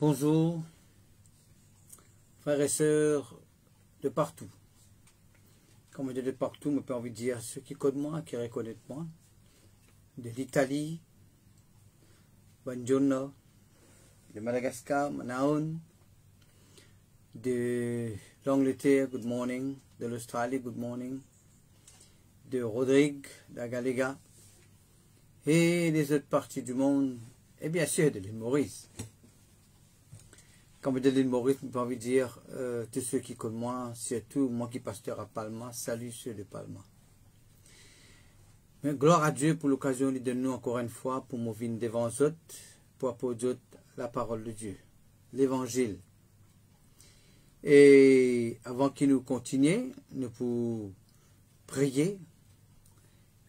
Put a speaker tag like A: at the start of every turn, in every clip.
A: Bonjour, frères et sœurs de partout. Comme je dis de partout, je peux envie de dire ceux qui connaissent moi, qui reconnaissent moi, de l'Italie, buongiorno, de Madagascar, Manaon, de l'Angleterre, good morning, de l'Australie, good morning, de Rodrigue, de la Galega, et des autres parties du monde, et bien sûr de l'île Maurice. Comme de l'île Maurice, je peux envie de dire tous ceux qui connaissent moi, surtout moi qui pasteur à Palma, salut ceux de Palma. Mais gloire à Dieu pour l'occasion de nous encore une fois pour nous venir devant eux autres, pour apporter la parole de Dieu, l'évangile. Et avant qu'il nous continue, nous pouvons prier.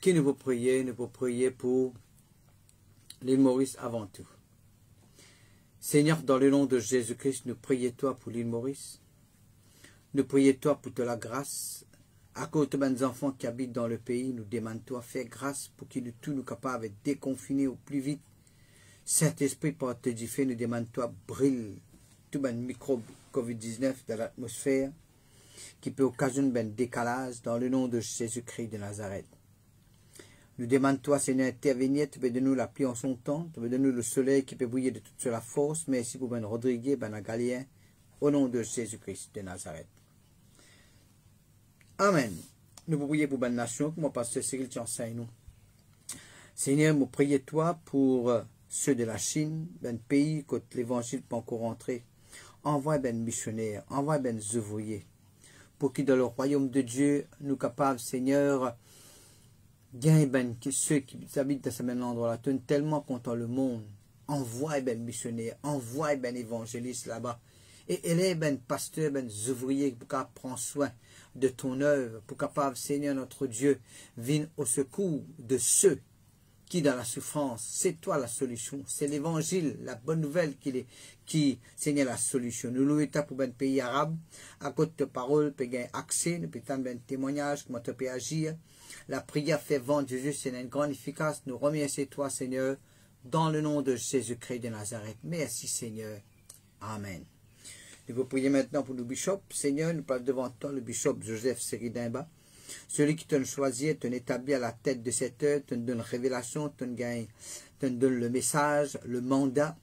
A: Qui nous peut prier? Nous pouvons prier pour l'île Maurice avant tout. Seigneur, dans le nom de Jésus-Christ, nous prions toi pour l'île Maurice. Nous prions toi pour te la grâce. À cause de mes enfants qui habitent dans le pays, nous demandons toi, fais grâce pour qu'ils nous tous nous capables de déconfiner au plus vite. Saint-Esprit, par te fait, nous demandons toi, brille tout le microbe COVID-19 dans l'atmosphère qui peut occasionner un décalage dans le nom de Jésus-Christ de Nazareth. Nous demandons toi, Seigneur, intervenir, tu peux donner la pluie en son temps, tu peux donner le soleil qui peut briller de toute la force. Merci pour Ben Rodrigue, Ben Galien, au nom de Jésus-Christ de Nazareth. Amen. Nous vous prions pour Ben Nation, pour mon pasteur Cyril qui enseigne nous. Seigneur, nous prions toi pour ceux de la Chine, Ben pays, quand l'évangile peut encore rentrer. Envoie Ben missionnaire, envoie Ben ouvriers, pour qu'ils dans le royaume de Dieu, nous capables, Seigneur, bien ben ceux qui habitent dans ce même endroit-là, tenent tellement contre le monde. Envoie ben missionnaire, envoie ben évangéliste là-bas. Et élève ben pasteur, ben ouvriers pour qu'à prendre soin de ton œuvre, pour capable, Seigneur notre Dieu, vienne au secours de ceux qui dans la souffrance. C'est toi la solution. C'est l'évangile, la bonne nouvelle qui Seigneur la solution. Nous louons pour ben pays arabe, à côté de parole, peut gagner accès, nous peut ben témoignage, comment tu peux agir. La prière fait vendre Jésus, c'est une grande efficace. Nous remercions toi, Seigneur, dans le nom de Jésus-Christ de Nazareth. Merci, Seigneur. Amen. Nous vous prions maintenant pour le bishop. Seigneur, nous parlons devant toi, le bishop Joseph Seridimba. Celui qui te choisit, te établit à la tête de cette heure, te donne révélation, te donne le message, le mandat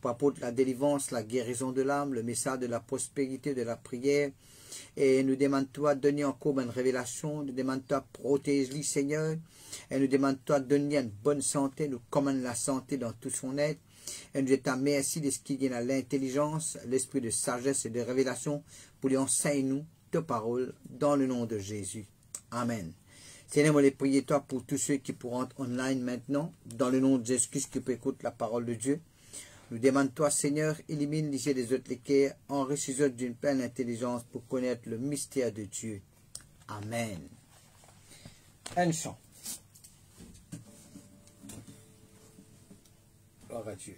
A: pour apporter la délivrance, la guérison de l'âme, le message de la prospérité, de la prière. Et nous demandons-toi de donner encore une révélation, nous demandons-toi de protéger, Seigneur, et nous demandons-toi de donner une bonne santé, nous commandons la santé dans tout son être, et nous te merci de ce qui vient à l'intelligence, l'esprit de sagesse et de révélation, pour lui enseigner nous ta parole, dans le nom de Jésus. Amen. Seigneur, je prie toi pour tous ceux qui pourront être online maintenant, dans le nom de Jésus-Christ, qui peut écouter la parole de Dieu. Nous demandons toi, Seigneur, élimine les yeux des autres l'équerre, enrichis-eux d'une pleine intelligence pour connaître le mystère de Dieu. Amen. Un chant. Gloire à Dieu.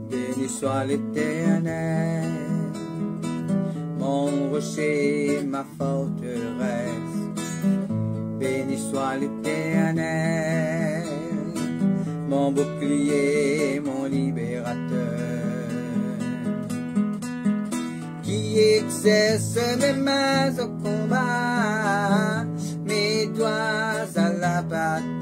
A: Béni soit l'Éternel, mon rocher, ma forteresse. Béni soit l'Éternel, mon bouclier, mon libérateur, qui exerce mes mains au combat, mes doigts à la bataille,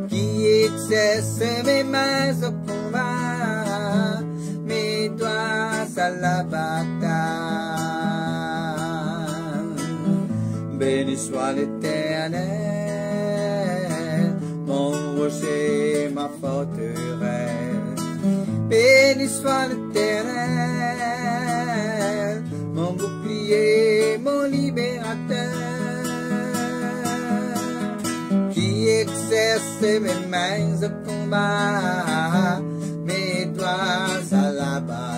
A: qui exerce mes mains au combat, mes doigts à la bataille. Béni soit l'Éternel, mon rocher, ma forteresse. Béni soit l'Éternel, mon bouclier, mon libérateur, qui exerce mes mains au combat, mes doigts à la bataille,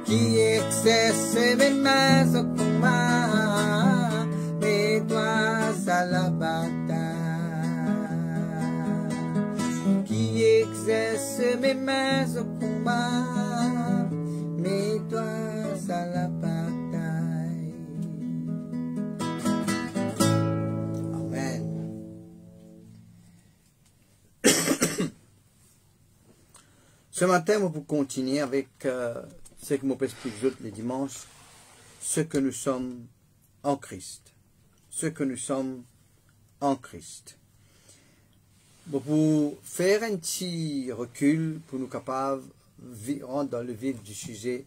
A: qui exerce mes mains au combat, mes doigts à la bataille, qui exerce mes mains au combat, Ce matin, on va continuer avec ce que je explique les dimanches, ce que nous sommes en Christ. Ce que nous sommes en Christ. Bon, pour faire un petit recul, pour nous capables de rentrer dans le vif du sujet,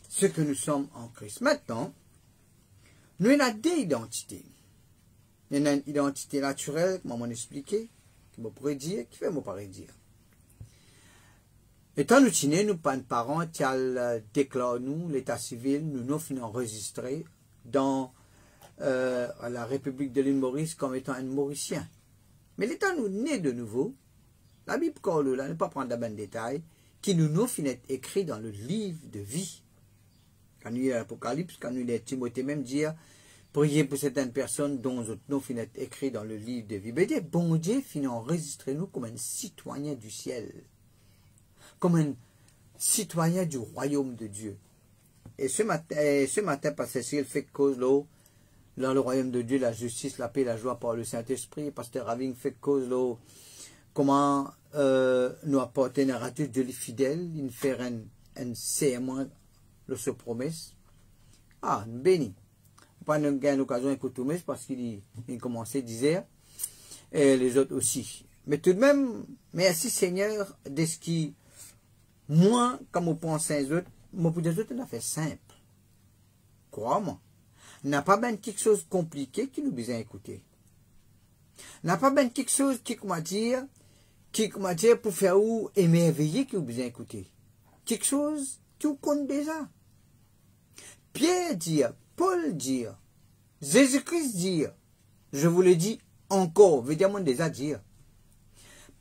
A: ce que nous sommes en Christ. Maintenant, nous avons deux identités. Il y a une identité naturelle, comme on m'a expliqué, qui me pourrait dire, qui fait me paraît dire. Étant nous tenons, nous pas de parents qui déclarent nous, l'état civil, nous finissons enregistrés dans la République de l'île Maurice comme étant un Mauricien. Mais l'état nous naît de nouveau, la Bible là, ne pas prendre de détails, qui nous finit écrit dans le livre de vie. Quand nous l'Apocalypse, quand nous les Timothée même dire, priez pour certaines personnes dont notre nom finit écrit dans le livre de vie. Mais dire, bon Dieu finit enregistrer nous comme un citoyen du ciel, comme un citoyen du royaume de Dieu. Et ce matin, Pasteur Cyril fait cause là, dans le royaume de Dieu, la justice, la paix, la joie par le Saint-Esprit. Pasteur Raving fait cause là, comment nous apporter à Dieu, Dieu est fidèle, il fait un serment de ce promesse. Ah, béni. Pas nous gagne l'occasion d'écouter mais parce qu'il commençait à dire, et les autres aussi. Mais tout de même, merci Seigneur de ce qui, moi, comme on pense aux autres, moi pour les autres, on a fait simple. Crois-moi. N'a pas bien quelque chose de compliqué qui nous besoin d'écouter. N'a pas bien quelque chose qui, comment dire, pour faire ou émerveiller qui nous besoin d'écouter. Quelque chose qui vous compte déjà. Pierre dit, Paul dit, Jésus-Christ dit, je vous le dis encore, veut dire, moi déjà dire.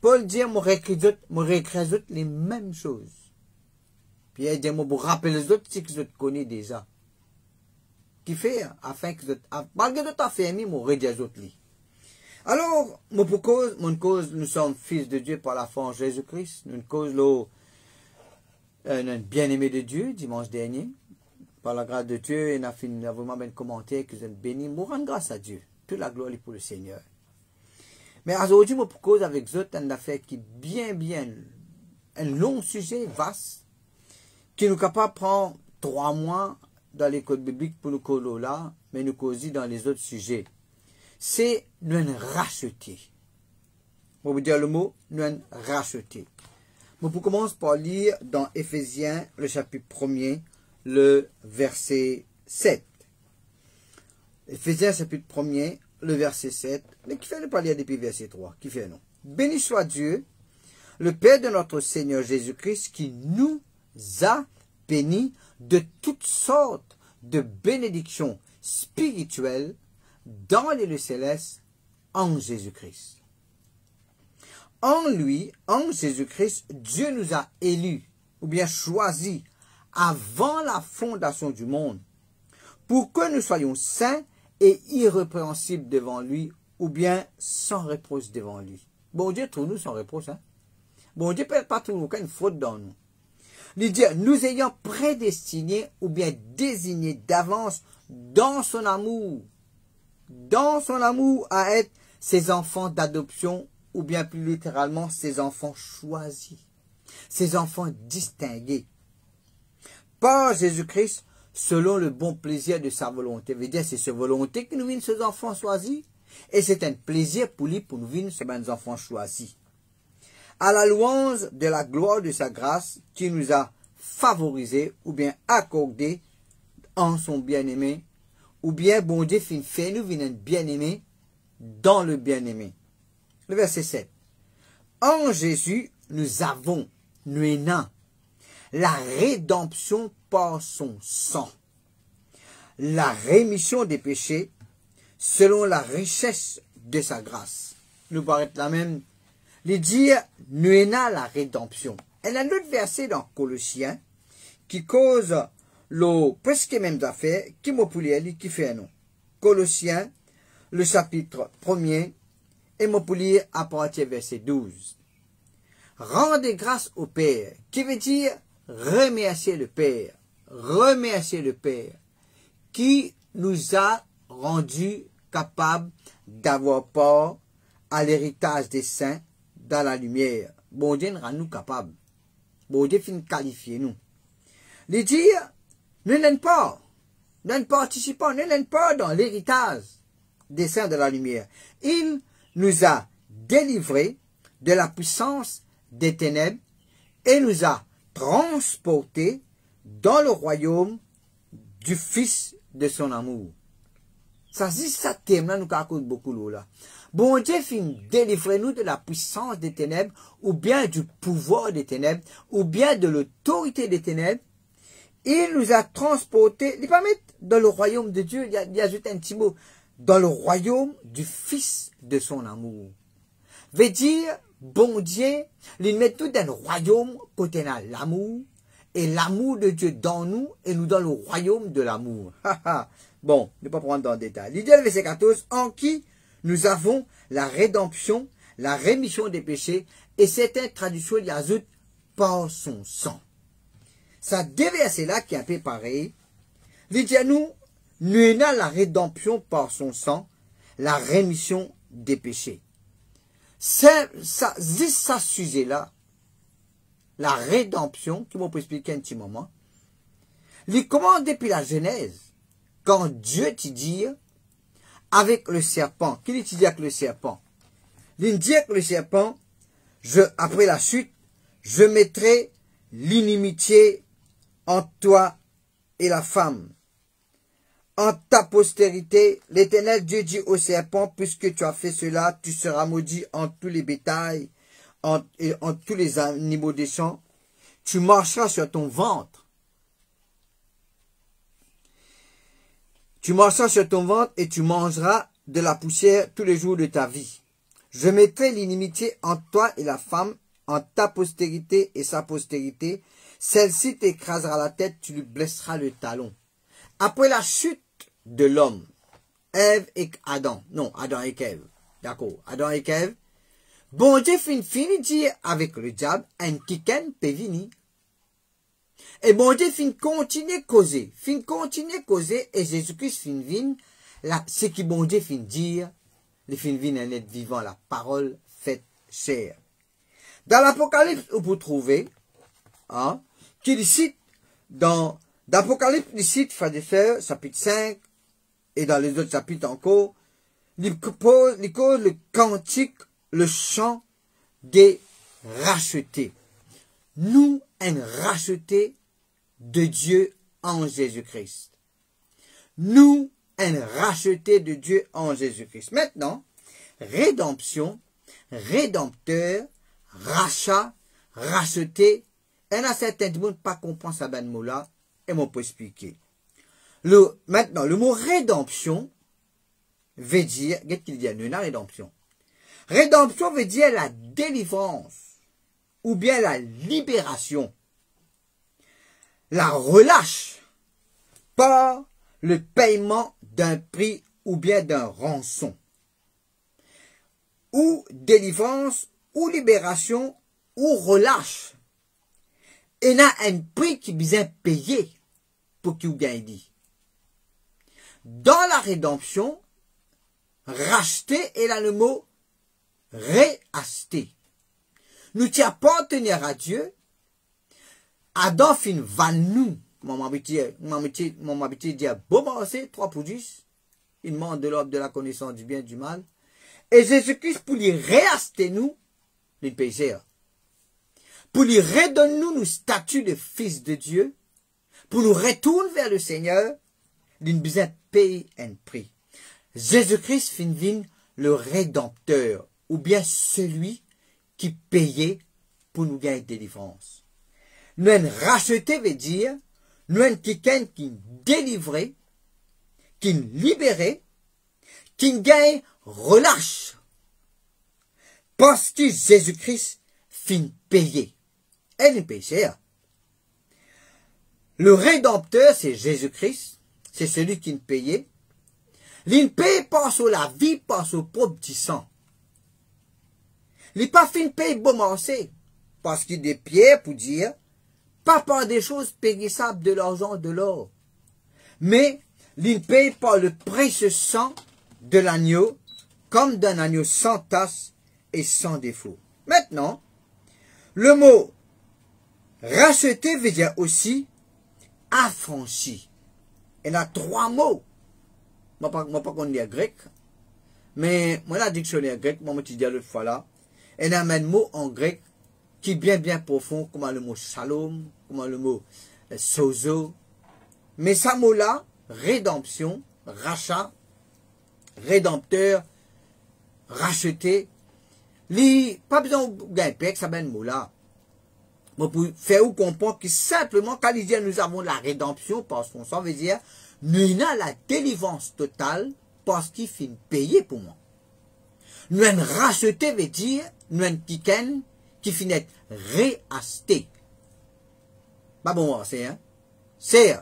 A: Paul dit, moi réécris les mêmes choses. Pierre dit, moi vous rappelez les autres, c'est que je connais déjà. Qui fait, afin que malgré d'autres affaires, moi redire les autres. Alors, mon cause, nous sommes fils de Dieu par la foi en Jésus-Christ. Nous cause, un bien-aimé de Dieu, dimanche dernier. Par la grâce de Dieu, il a vraiment bien commenté que vous êtes bénis. Nous rendons grâce à Dieu. Toute la gloire est pour le Seigneur. Mais aujourd'hui, mon cause avec vous, un affaire qui est bien, un long sujet, vaste, qui nous est capable de prendre 3 mois dans l'école biblique pour nous causer là, mais nous causer dans les autres sujets. C'est nous racheter. On va vous dire le mot, nous racheter. Bon, pour commencer par lire dans Éphésiens, le chapitre 1er, le verset 7. Éphésiens, chapitre 1er, le verset 7. Mais qui fait ne pas lire depuis verset 3? Qui fait non? Béni soit Dieu, le Père de notre Seigneur Jésus-Christ, qui nous a bénis de toutes sortes de bénédictions spirituelles dans les lieux célestes en Jésus-Christ. En lui, en Jésus-Christ, Dieu nous a élus, ou bien choisis, avant la fondation du monde, pour que nous soyons saints et irrépréhensibles devant lui, ou bien sans reproche devant lui. Bon Dieu trouve nous sans reproche, hein? Bon Dieu peut pas trouver aucune faute dans nous. Il dit, nous ayant prédestinés, ou bien désignés d'avance dans son amour à être ses enfants d'adoption, ou bien plus littéralement, ses enfants choisis, ses enfants distingués. Par Jésus-Christ, selon le bon plaisir de sa volonté. Veut dire, c'est sa volonté que nous vîmes ses enfants choisis, et c'est un plaisir pour lui, pour nous vîmes ces enfants choisis. À la louange de la gloire de sa grâce, qui nous a favorisés, ou bien accordés en son bien-aimé, ou bien, bon Dieu, fait nous vîmes bien-aimé dans le bien-aimé. Le verset 7. En Jésus, nous avons, la rédemption par son sang, la rémission des péchés selon la richesse de sa grâce. Nous paraît la même, les dire, nous avons la rédemption. Elle a un autre verset dans Colossiens qui cause presque les mêmes affaires qui m'a poulié, qui fait un nom. Colossiens, le chapitre 1er, et m'a poulié à partir verset 12. Rendez grâce au Père, qui veut dire remercier le Père, qui nous a rendus capables d'avoir part à l'héritage des saints dans la lumière. Bon Dieu rend nous capables. Bon Dieu fin qualifier nous. Il dit, nous n'en pas, nous ne participons, nous n'en pas dans l'héritage des saints de la lumière. Il nous a délivrés de la puissance des ténèbres et nous a transportés dans le royaume du Fils de son amour. Ça dit ça thème là nous raconte beaucoup là. Bon Dieu fin délivrer nous de la puissance des ténèbres ou bien du pouvoir des ténèbres ou bien de l'autorité des ténèbres. Il nous a transportés, il pas mettre dans le royaume de Dieu, il ajoute un petit mot, dans le royaume du Fils de son amour. Veut dire, bon Dieu, il met tout dans le royaume côté là l'amour, et l'amour de Dieu dans nous, et nous dans le royaume de l'amour. Bon, ne pas prendre dans le détail. Il dit le verset 14, en qui nous avons la rédemption, la rémission des péchés, et certaines traductions y ajoutent par son sang. Ça déverser là qui est un peu pareil. Il dit à nous, nous avons la rédemption par son sang, la rémission des péchés. C'est ça, ce sujet-là, la rédemption, qui m'a expliqué un petit moment, il commence depuis la Genèse, quand Dieu te dit, avec le serpent, qu'il dit avec le serpent? Il dit avec le serpent, après la chute, je mettrai l'inimitié entre toi et la femme. En ta postérité, l'Éternel Dieu dit au serpent, puisque tu as fait cela, tu seras maudit en tous les bétails, en tous les animaux des champs. Tu marcheras sur ton ventre. Tu marcheras sur ton ventre et tu mangeras de la poussière tous les jours de ta vie. Je mettrai l'inimitié entre toi et la femme, en ta postérité et sa postérité. Celle-ci t'écrasera la tête, tu lui blesseras le talon. Après la chute de l'homme, Ève et Adam, non, Adam et Ève, d'accord, Adam et Ève, bon Dieu finit dire avec le diable, un kiken peut venir. Et bon Dieu continue causer, et Jésus-Christ vient, ce qui bon Dieu dire, le vient un être vivant, la parole faite chair. Dans l'Apocalypse, vous trouvez, hein, qu'il cite dans l'Apocalypse, frères et sœurs, chapitre 5, et dans les autres chapitres encore, il cause le cantique, le chant des rachetés. Nous, un racheté de Dieu en Jésus-Christ. Nous, un racheté de Dieu en Jésus-Christ. Maintenant, rédemption, rédempteur, rachat, racheté. Il y a certains qui ne pas comprendre ça ben mot-là, et m'ont pas expliquer. Maintenant, le mot rédemption veut dire, qu'est-ce qu'il dit? La rédemption. Rédemption veut dire la délivrance, ou bien la libération, la relâche par le paiement d'un prix ou bien d'un rançon, ou délivrance, ou libération, ou relâche. Et il y a un prix qui vient payer pour qu'il gagne dit. Dans la rédemption, racheter est là le mot réacheter. Nous t'y appartenir à Dieu. Adam fin val nous. Mon habitude dit, bon, c'est 3 pour 10. Il demande de l'ordre de la connaissance du bien et du mal. Et Jésus-Christ, pour lui réacheter nous, les pécheurs. Pour lui redonner nous statut de fils de Dieu, pour nous retourner vers le Seigneur, il besoin de payer un prix. Jésus-Christ finit le rédempteur, ou bien celui qui payait pour nous gagner délivrance. Nous un racheté veut dire, nous un quelqu'un qui délivré, qui libéré, qui gagne relâche. Parce que Jésus-Christ fin payé. Elle est pécheur. Le rédempteur, c'est Jésus-Christ. C'est celui qui nous payait. Il paye par sur la vie, par son propre petit sang. Il n'est pas fin paye bon manger. Parce qu'il y a des pierres pour dire, pas par des choses périssables de l'argent, de l'or. Mais, il paye par le précieux sang de l'agneau, comme d'un agneau sans tache et sans défaut. Maintenant, le mot Racheter veut dire aussi affranchi. Il y a 3 mots. Moi, pas qu'on dit grec. Mais, moi, la dictionnaire grec, moi, je dis l'autre fois là. Il y a un mot en grec qui est bien profond, comme le mot shalom, comme le mot sozo. Mais ce mot-là, rédemption, rachat, rédempteur, racheter, pas besoin d'un pec, ça ben mot-là. Pour faire ou comprendre que simplement, quand il dit nous avons la rédemption, parce qu'on s'en veut dire, nous avons la délivrance totale, parce qu'il finit payer pour moi. Nous avons racheté, veut dire, nous avons qui finit réacheté. Pas bon, c'est, hein? C'est.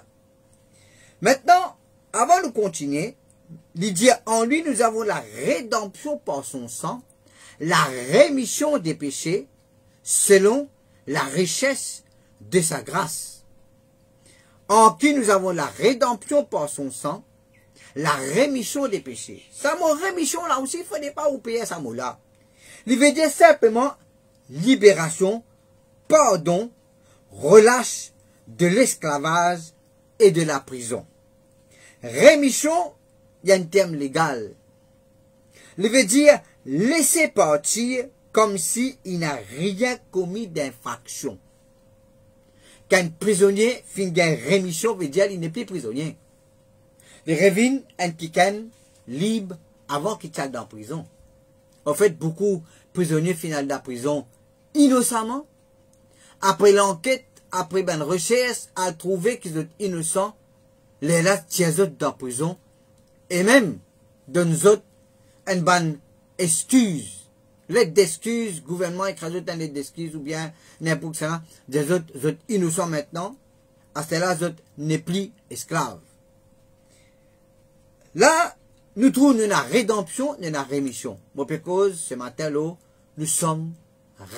A: Maintenant, avant de continuer, il dit, en lui, nous avons la rédemption par son sang, la rémission des péchés, selon la richesse de sa grâce. En qui nous avons la rédemption par son sang, la rémission des péchés. Ça mot rémission là aussi, il ne fallait pas oublier ça mot là. Il veut dire simplement libération, pardon, relâche de l'esclavage et de la prison. Rémission, il y a un terme légal. Il veut dire laisser partir comme s'il n'a rien commis d'infraction. Quand un prisonnier finit une rémission, veut dire qu'il n'est plus prisonnier. Il revient un kikan libre avant qu'il soit dans la prison. En fait, beaucoup de prisonniers finissent dans la prison innocemment. Après l'enquête, après une recherche, à trouver qu'ils sont innocents, les là tiennent dans la prison. Et même, de nous autres, une bonne excuse. L'aide d'excuses, gouvernement écrasé dans l'aide d'excuses, ou bien n'importe ça, des autres innocents maintenant, à cela, les autres n'est plus esclaves. Là, nous trouvons la rédemption et la rémission. Bon, parce ce matin, là, nous sommes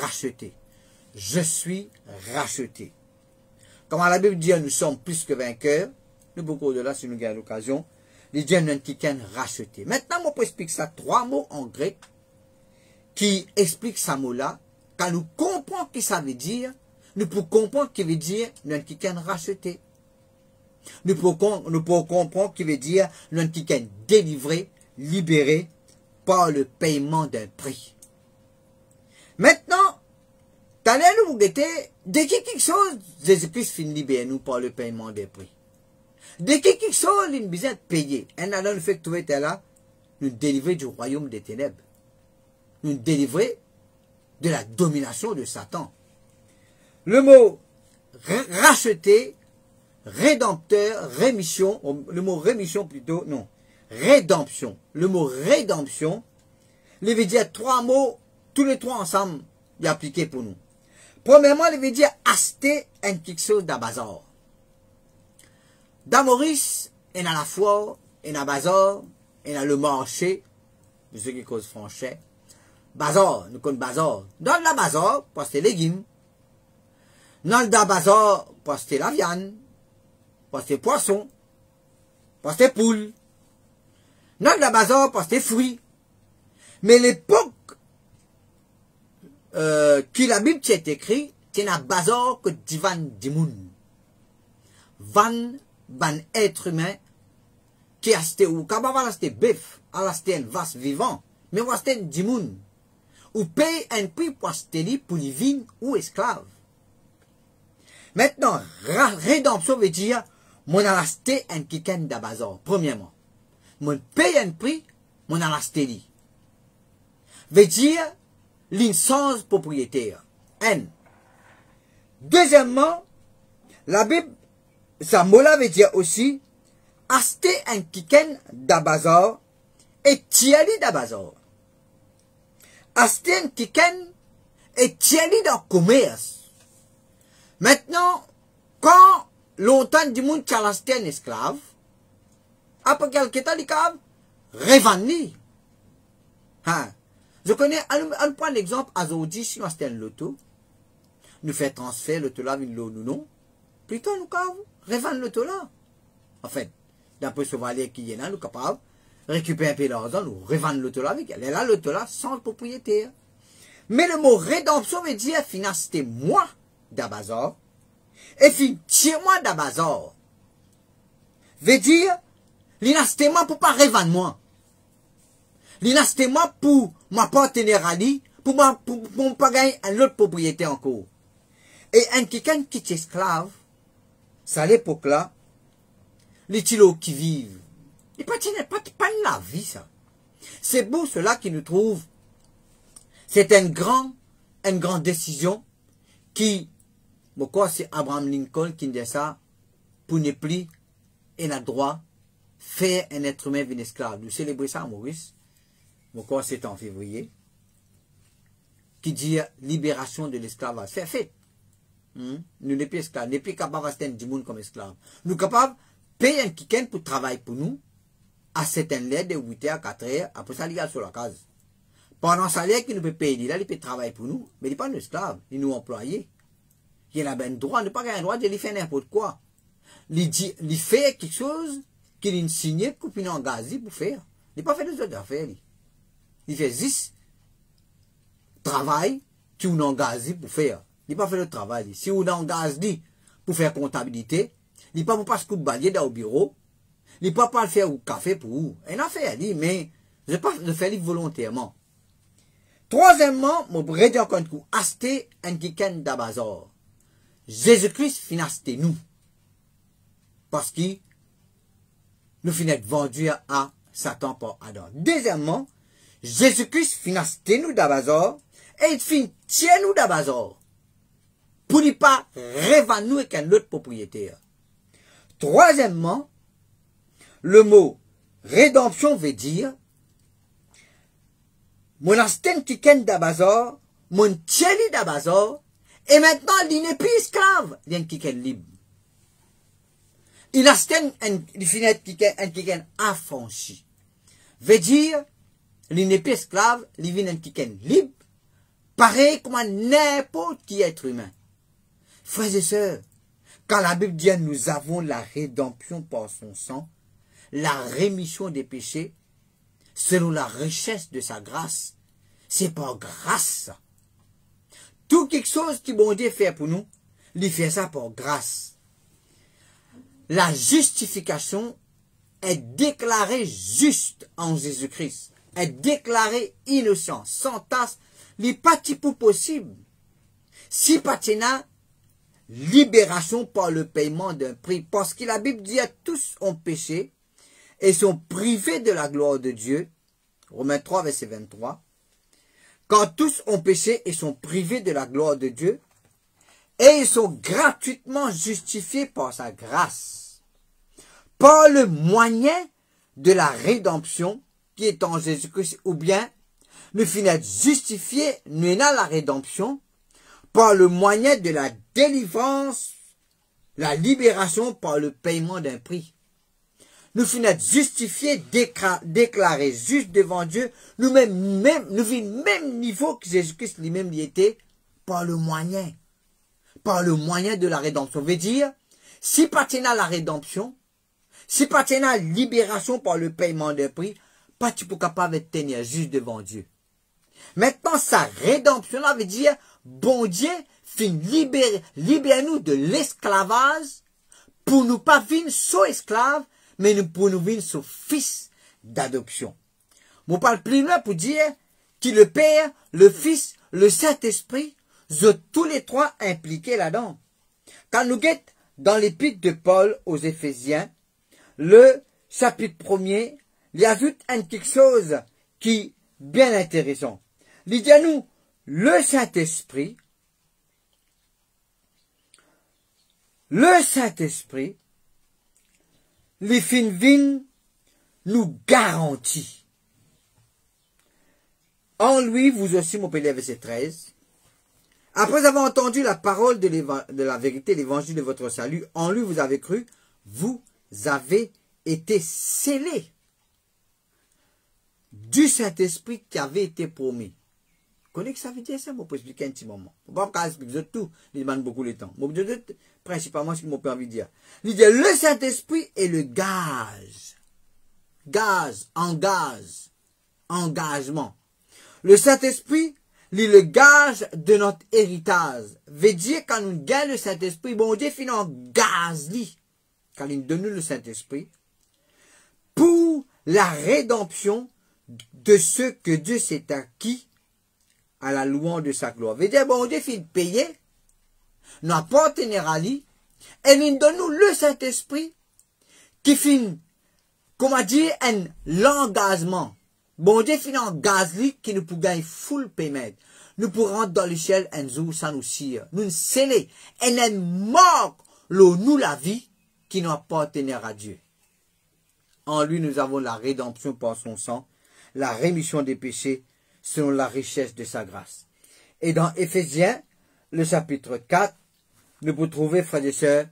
A: rachetés. Je suis racheté. Comme la Bible dit, nous sommes plus que vainqueurs. Nous, beaucoup de là, si nous gagnons l'occasion, les dieux nous ont racheté. Maintenant, moi, je peux expliquer ça, 3 mots en grec qui expliquent ce mot-là. Quand nous comprenons ce que ça veut dire, nous pouvons comprendre ce qui veut dire nous avons racheté. Nous pouvons comprendre ce qui veut dire nous avons délivré, libéré par le paiement d'un prix. Maintenant, t'allez nous guetter, dès qu'il y a quelque chose, Jésus-Christ finit libérer nous par le paiement des prix. Dès qu'il y a quelque chose, il nous besoin de payer. Un allant le fait que tout était là, nous délivrer du royaume des ténèbres. Nous délivrer de la domination de Satan. Le mot racheter, rédempteur, rémission, le mot rémission plutôt, non, rédemption. Le mot rédemption, il veut dire 3 mots, tous les 3 ensemble, il est appliqué pour nous. Premièrement, il veut dire acheter quelque chose d'un bazar. Dans Maurice, il y a la foire, il y a le bazar, il y a le marché, de ceux qui causent français. Bazar, nous connaissons bazar. Dans le bazar, parce que c'est légumes. Dans le bazar, parce que c'est la viande. Parce que c'est poisson. Parce que c'est poule. Dans le bazar, parce que c'est fruits. Mais l'époque qui la Bible est écrit, c'est un bazar que divan dimoun. Van être humain qui a acheté ou quand on va acheter bœuf, on va acheter un vache vivant, mais on va acheter un dimoun. Ou paye un prix pour acheter pour les vignes ou esclaves. Maintenant, rédemption veut dire, mon a acheté un kiken d'abazar, premièrement. Mon paye un prix, mon a acheté. Veut dire, l'insens propriétaire. Un. Deuxièmement, la Bible, ça mot-là veut dire aussi, acheter un kiken d'abazar et tiali d'abazar. Acheter un kiken et tiali dans le commerce. Maintenant, quand longtemps du monde qui a acheté un esclave, après quelques temps, il a revenu. Hein? Je connais, on prend l'exemple, aujourd'hui, si nous achetons un loto, nous faisons transfert, le loto là, nous non, plutôt nous revendre le loto là. En fait, d'après ce valet qui est là, nous sommes capables de récupérer un peu d'argent, nous revendre le loto là avec elle. Et là, le loto là, sans propriétaire. Mais le mot rédemption veut dire, finalement, c'était moi, d'abazar, Et puis, tiens-moi d'abazor. Veut dire, l'inastément pour pas revendre moi. L'inastément pour ma partenaire à lui, pour pas gagner un autre propriété encore. Et un quelqu'un qui est esclave, ça à l'époque là, les tilos qui vivent, il pas la vie ça. C'est pour cela qui nous trouve, c'est une grande décision qui, pourquoi c'est Abraham Lincoln qui dit ça, pour ne plus, et a droit, faire un être humain une esclave. Nous célébrons ça à Maurice, pourquoi c'est en février, qui dit libération de l'esclavage. C'est fait. Nous n'est plus esclaves, n'est plus capable de du monde comme esclave. Nous sommes capables de payer un quelqu'un pour travailler pour nous, à certaines lettres de 8h à 4h, après ça, il y a sur la case. Pendant ça, il nous peut payer, là, il peut travailler pour nous, mais il n'est pas un esclave, il nous employé. Il a un droit, il n'a pas un droit de lui faire n'importe quoi. Il fait quelque chose qu'il a signé, qu'il a engagé pour faire. Il n'a pas fait des autres affaires. Il fait juste travail qu'il a engagé pour faire. Il n'a pas fait le travail. Si on a engagé pour faire comptabilité, il n'a pas pour passer coup de balai dans le bureau, il ne peut pas le faire au café pour vous. Il a fait, mais je ne vais pas le faire volontairement. Troisièmement, je vais dire encore un coup, acheter un quelqu'un d'abazor. Jésus-Christ finit acheter nous. Parce qu'il nous finit vendu à Satan par Adam. Deuxièmement, Jésus-Christ finit acheter nous d'abazor et il finit tirer nous d'abazor. Pour ne pas revendre nous avec un autre propriétaire. Troisièmement, le mot rédemption veut dire mon acheté quelqu'un d'abazor, mon tiers d'abazor, et maintenant il n'est plus esclave, il est quelqu'un libre. Il acheté il finit quelqu'un affranchi. Veut dire, il n'est plus esclave, il vient quelqu'un libre, pareil comme n'importe qui être humain. Frères et sœurs, quand la Bible dit nous avons la rédemption par son sang, la rémission des péchés, selon la richesse de sa grâce, c'est par grâce. Tout quelque chose que bon Dieu fait pour nous, il fait ça par grâce. La justification est déclarée juste en Jésus-Christ, est déclarée innocent, sans tache, les pas possible. Si patina, libération par le paiement d'un prix, parce que la Bible dit à tous ont péché et sont privés de la gloire de Dieu. Romains 3, verset 23. Quand tous ont péché et sont privés de la gloire de Dieu, et ils sont gratuitement justifiés par sa grâce, par le moyen de la rédemption qui est en Jésus-Christ, ou bien nous finissons justifiés, nous avons la rédemption, par le moyen de la délivrance, la libération par le paiement d'un prix. Nous finissons justifiés, déclarés justes devant Dieu, nous vivons le même niveau que Jésus-Christ lui-même y était, par le moyen de la rédemption. Veut dire, si pas la rédemption, si pas la libération par le paiement d'un prix, pas tu peux capable de tenir juste devant Dieu. Maintenant, sa rédemption, là veut dire, bon Dieu, libère-nous de l'esclavage, pour nous pas vivre sous esclaves, mais pour nous vivre sous fils d'adoption. Je parle plus loin pour dire que le Père, le Fils, le Saint-Esprit, tous les trois impliqués là-dedans. Quand nous guettons dans l'épître de Paul aux Éphésiens, le chapitre 1er, il ajoute quelque chose qui est bien intéressant. Il dit à nous, le Saint-Esprit, les fin nous garantit. En lui, vous aussi, mon Père, verset 13. Après avoir entendu la parole de la vérité, l'évangile de votre salut, en lui vous avez cru, vous avez été scellés du Saint-Esprit qui avait été promis. Vous connaissez que ça veut dire ça? Je peux expliquer un petit moment. Je ne peux pas expliquer tout, il demande beaucoup de temps. Je vais principalement ce que je peux envie de dire. Il dit, le Saint-Esprit est le engagement. Le Saint-Esprit, le gage de notre héritage. Veut dire quand nous gagnons le Saint-Esprit, bon Dieu finit en gaz, quand il donne nous le Saint-Esprit, pour la rédemption de ceux que Dieu s'est acquis à la louange de sa gloire. Veut dire, bon Dieu finit payer, nous appartenir à lui, et il donne nous le Saint-Esprit, qui finit, comment dire, l'engagement. Bon Dieu finit en gaz, qui nous peut gagner full payment. Nous pourrons rentrer dans le ciel un jour sans nous sire. Nous sceller, et nous mort, nous la vie, qui nous appartenir à Dieu. En lui, nous avons la rédemption par son sang, la rémission des péchés, selon la richesse de sa grâce. Et dans Éphésiens, le chapitre 4, nous pouvons trouver, frères et sœurs,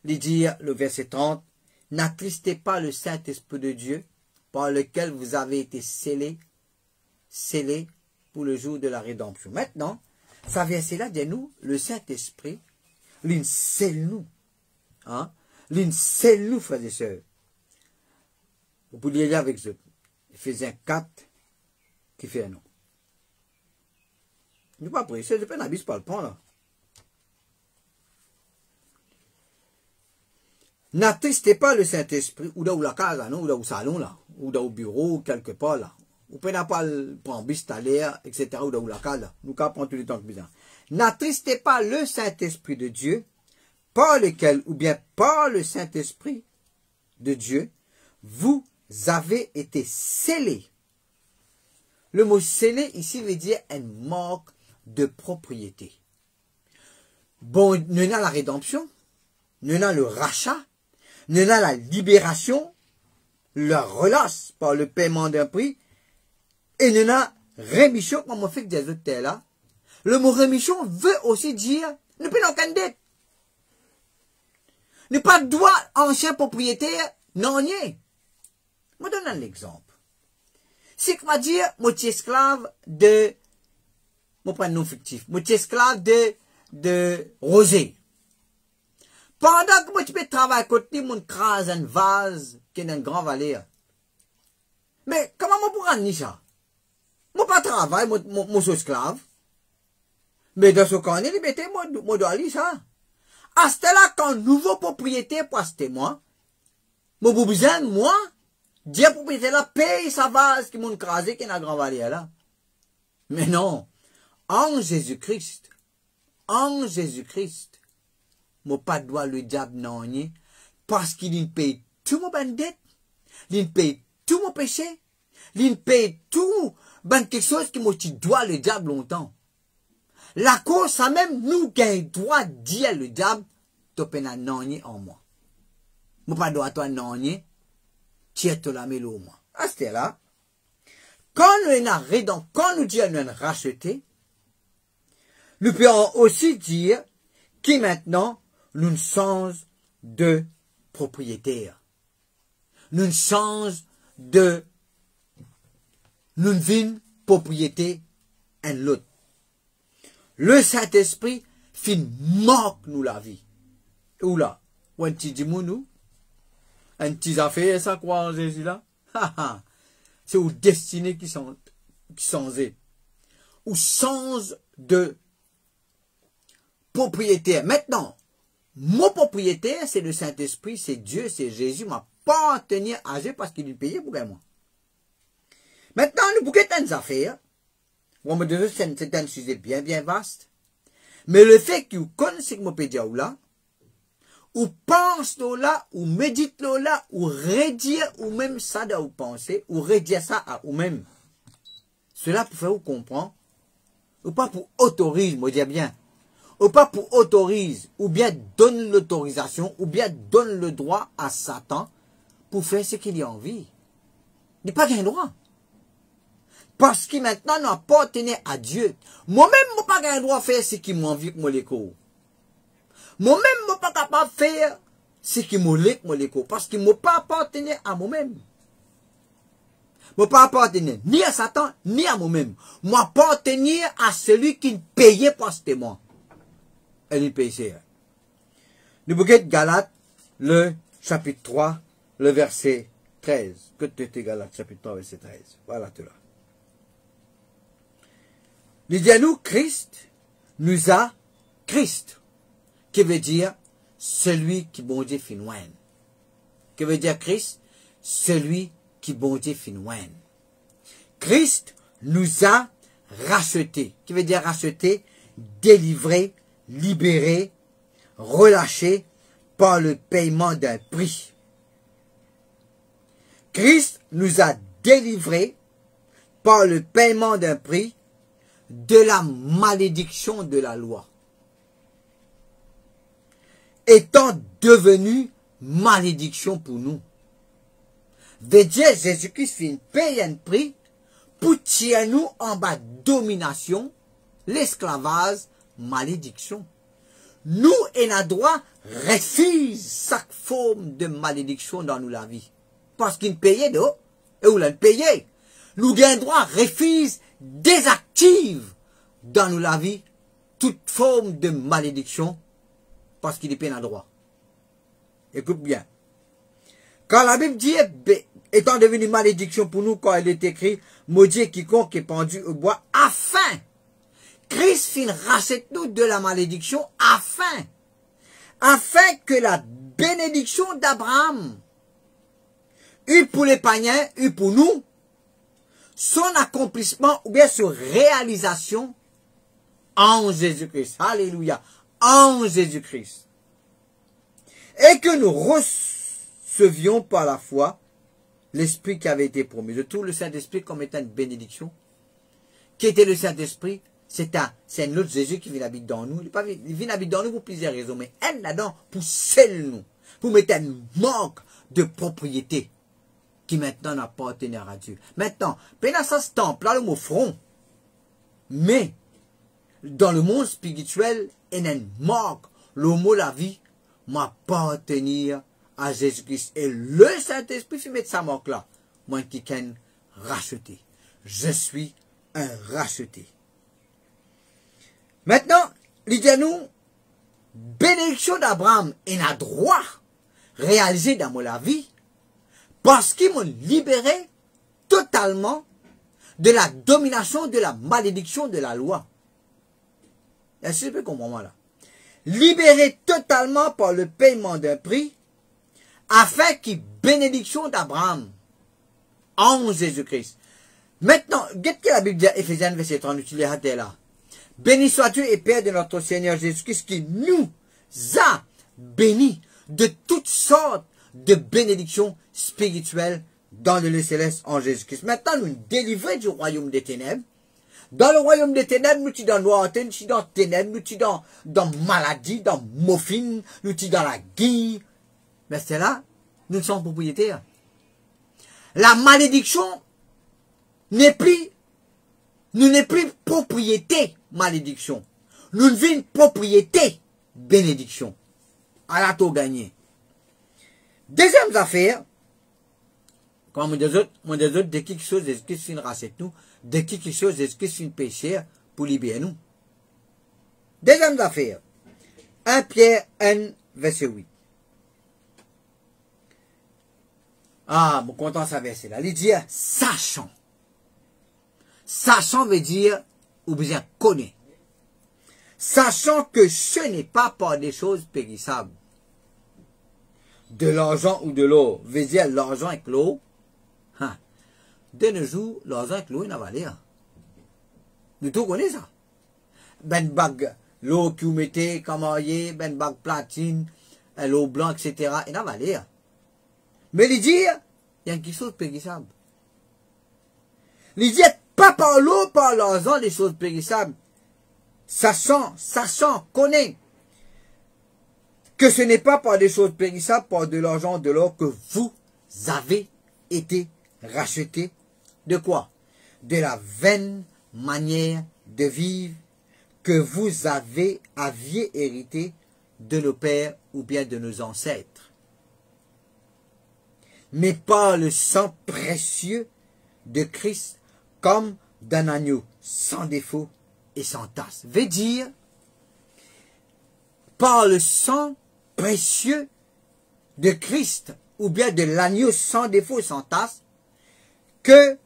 A: lui dire, le verset 30, « N'attristez pas le Saint-Esprit de Dieu, par lequel vous avez été scellés pour le jour de la rédemption. » Maintenant, ça verset-là dit nous, le Saint-Esprit, l'une scelle nous. Hein? L'une scelle nous, frères et sœurs. Vous pouvez lire avec eux. Éphésiens 4, qui fait un nom. Je ne pas prêcher, je ne peux pas pas le prendre là. N'attristez pas le Saint-Esprit, ou dans la case, non, ou dans le salon là, ou dans le bureau, ou quelque part là. Vous pouvez pas le prendre bis à l'air, etc., ou dans la case là. Nous pouvons prendre tout le temps que besoin. N'attristez pas le Saint-Esprit de Dieu, par lequel, ou bien par le Saint-Esprit de Dieu, vous avez été scellés. Le mot scellé ici veut dire un marque de propriété. Bon, nous avons la rédemption, nous avons le rachat, nous avons la libération, la relâche par le paiement d'un prix, et nous avons rémission, comme on fait que des autres là. Le mot rémission veut aussi dire, nous ne payons aucune dette. Nous pas de droit ancien propriétaire, non nier. Je donne un exemple. Si je vais dire, moi je suis esclave de, je prends un nom fictif, moi je suis esclave de Rosé. Pendant que moi je peux travailler à côté, moi je crase un vase qui est un grand valeur. Mais comment moi pourrais dire ça? Moi pas travailler, moi suis esclave. Mais dans ce cas, liberté, moi dois aller ça. À ce là, quand nouveau propriétaire pour acheter moi besoin de moi, Dieu propriétaire là paye sa vase qui m'ont crasé, qui est un grand valeur là. Mais non, en Jésus-Christ, moi pas droit le diable non, parce qu'il paye tout mon bandette, il paye tout mon péché, il paye tout, quelque chose qui me doit le diable longtemps. La cause, ça même nous gagne droit de dire le diable, tu peux pas non en moi. Moi pas droit toi non, tu es la mêlée au moi. À ce là, quand nous avons quand nous disons nous avons racheté, nous pouvons aussi dire qui maintenant nous change de propriétaire. Nous change de, nous vîmes propriété un l'autre. Le Saint-Esprit fin manque nous la vie. Ou là, ou un petit dimounou, un petit affaire, ça croit en Jésus là. C'est aux destinées qui sont changées. Ou change de propriétaire. Maintenant, mon propriétaire, c'est le Saint-Esprit, c'est Dieu, c'est Jésus, m'a pas tenir à Dieu parce qu'il est payé pour moi. Maintenant, nous pouvons des affaires. On me dit c'est un sujet bien vaste. Mais le fait que vous connaissez que mon pédia ou là, ou pense là, ou médite là, ou redire ou même ça de vous penser, ou redire ça à vous-même. Cela pour faire vous comprendre, ou pas pour autoriser, moi dis bien, ou pas pour autorise, ou bien donne l'autorisation, ou bien donne le droit à Satan pour faire ce qu'il a envie. Il n'a pas un droit. Parce qu'il maintenant n'a pas tenu à Dieu. Moi-même, je n'ai pas le droit de faire ce qui m'a envie que moi l'écho. Moi-même, je ne suis pas capable de faire ce qui m'a envie que moi l'écho. Parce qu'il ne m'a pas appartenu à moi-même. Je ne pas appartenir ni à Satan, ni à moi-même. Je m'appartenir à celui qui payait pour ce témoin. Et il paye. Nous regardons Galates, le chapitre 3, le verset 13. Que tu es Galates, chapitre 3, verset 13. Voilà tout là. Il dit à nous, Christ nous a Christ, qui veut dire celui qui bon Dieu fin ouen. Qui veut dire Christ, celui qui bon Dieu fin ouen. Christ nous a rachetés, qui veut dire racheter, délivré, libéré, relâché par le paiement d'un prix. Christ nous a délivrés par le paiement d'un prix de la malédiction de la loi. Étant devenu malédiction pour nous. Veut dire Jésus-Christ fait payer un prix pour tirer nous en bas domination, l'esclavage, malédiction. Nous, et notre droit, refuse chaque forme de malédiction dans nous la vie. Parce qu'il paye d'eau, et où l'a payé. Nous avons droit, refuse, désactive dans nous la vie toute forme de malédiction parce qu'il est payé notre droit. Écoute bien. Quand la Bible dit, étant devenu malédiction pour nous, quand il est écrit, maudit quiconque est pendu au bois, afin, Christ fin rachète nous de la malédiction, afin que la bénédiction d'Abraham, eu pour les païens, eu pour nous, son accomplissement ou bien sa réalisation en Jésus-Christ. Alléluia. En Jésus-Christ. Et que nous recevions par la foi l'Esprit qui avait été promis. Je trouve le Saint-Esprit comme étant une bénédiction. Qui était le Saint-Esprit? C'est un autre Jésus qui vient habiter dans nous. Il vient habiter dans nous pour plusieurs raisons. Mais elle là-dedans, pour sceller nous. Pour mettre un manque de propriété qui maintenant appartenait à Dieu. Maintenant, pendant ça se temple, là le mot front. Mais, dans le monde spirituel, il y a une marque. Le mot la vie m'appartenir à Jésus-Christ. Et le Saint-Esprit fait mettre sa marque là. Moi qui suis racheté. Je suis un racheté. Maintenant, il dit à nous, bénédiction d'Abraham et un droit réalisé dans la vie, parce qu'ils m'ont libéré totalement de la domination, de la malédiction de la loi. Est-ce que vous comprenez là? Libéré totalement par le paiement d'un prix, afin qu'il bénédiction d'Abraham en Jésus-Christ. Maintenant, qu'est-ce que la Bible dit, Éphésiens verset 30, tu les ratés là. Béni sois Dieu et Père de notre Seigneur Jésus-Christ qui nous a bénis de toutes sortes de bénédictions spirituelles dans le lieu céleste en Jésus-Christ. Maintenant, nous délivrons du royaume des ténèbres. Dans le royaume des ténèbres, nous sommes dans noirauté, nous sommes dans ténèbres, nous sommes dans maladie, dans morphine, nous sommes dans la guille. Mais c'est là, nous sommes propriétaires. La malédiction n'est plus propriété, malédiction. Nous devons propriété, bénédiction. À la tout gagné. Deuxième affaire, comme on dit autres, de quelque chose, Jésus-Christ fin rachète nous, de quelque chose, Jésus-Christ fin péché pour libérer nous. Deuxième affaire, 1 Pierre 1, verset 8. Ah, mon content ça verset là. Il dit, sachant. Sachant veut dire, ou bien connaît. Sachant que ce n'est pas par des choses périssables. De l'argent ou de l'eau. Veut dire l'argent avec l'eau. Hein. De nos jours, l'argent avec l'eau, il n'a pas valeur. Nous tous connaissons ça. Ben bag, l'eau que vous mettez, camarier, ben bag platine, l'eau blanche, etc. Il n'a pas valeur. Mais il dit, il y a quelque chose de périssable. Il dit, pas par l'eau, par l'argent, des choses périssables. Sachant, connaît que ce n'est pas par des choses périssables, par de l'argent, de l'or, que vous avez été rachetés. De quoi? De la vaine manière de vivre que vous aviez hérité de nos pères ou bien de nos ancêtres. Mais par le sang précieux de Christ, comme d'un agneau sans défaut et sans tache. Veut dire, par le sang précieux de Christ, ou bien de l'agneau sans défaut et sans tache, que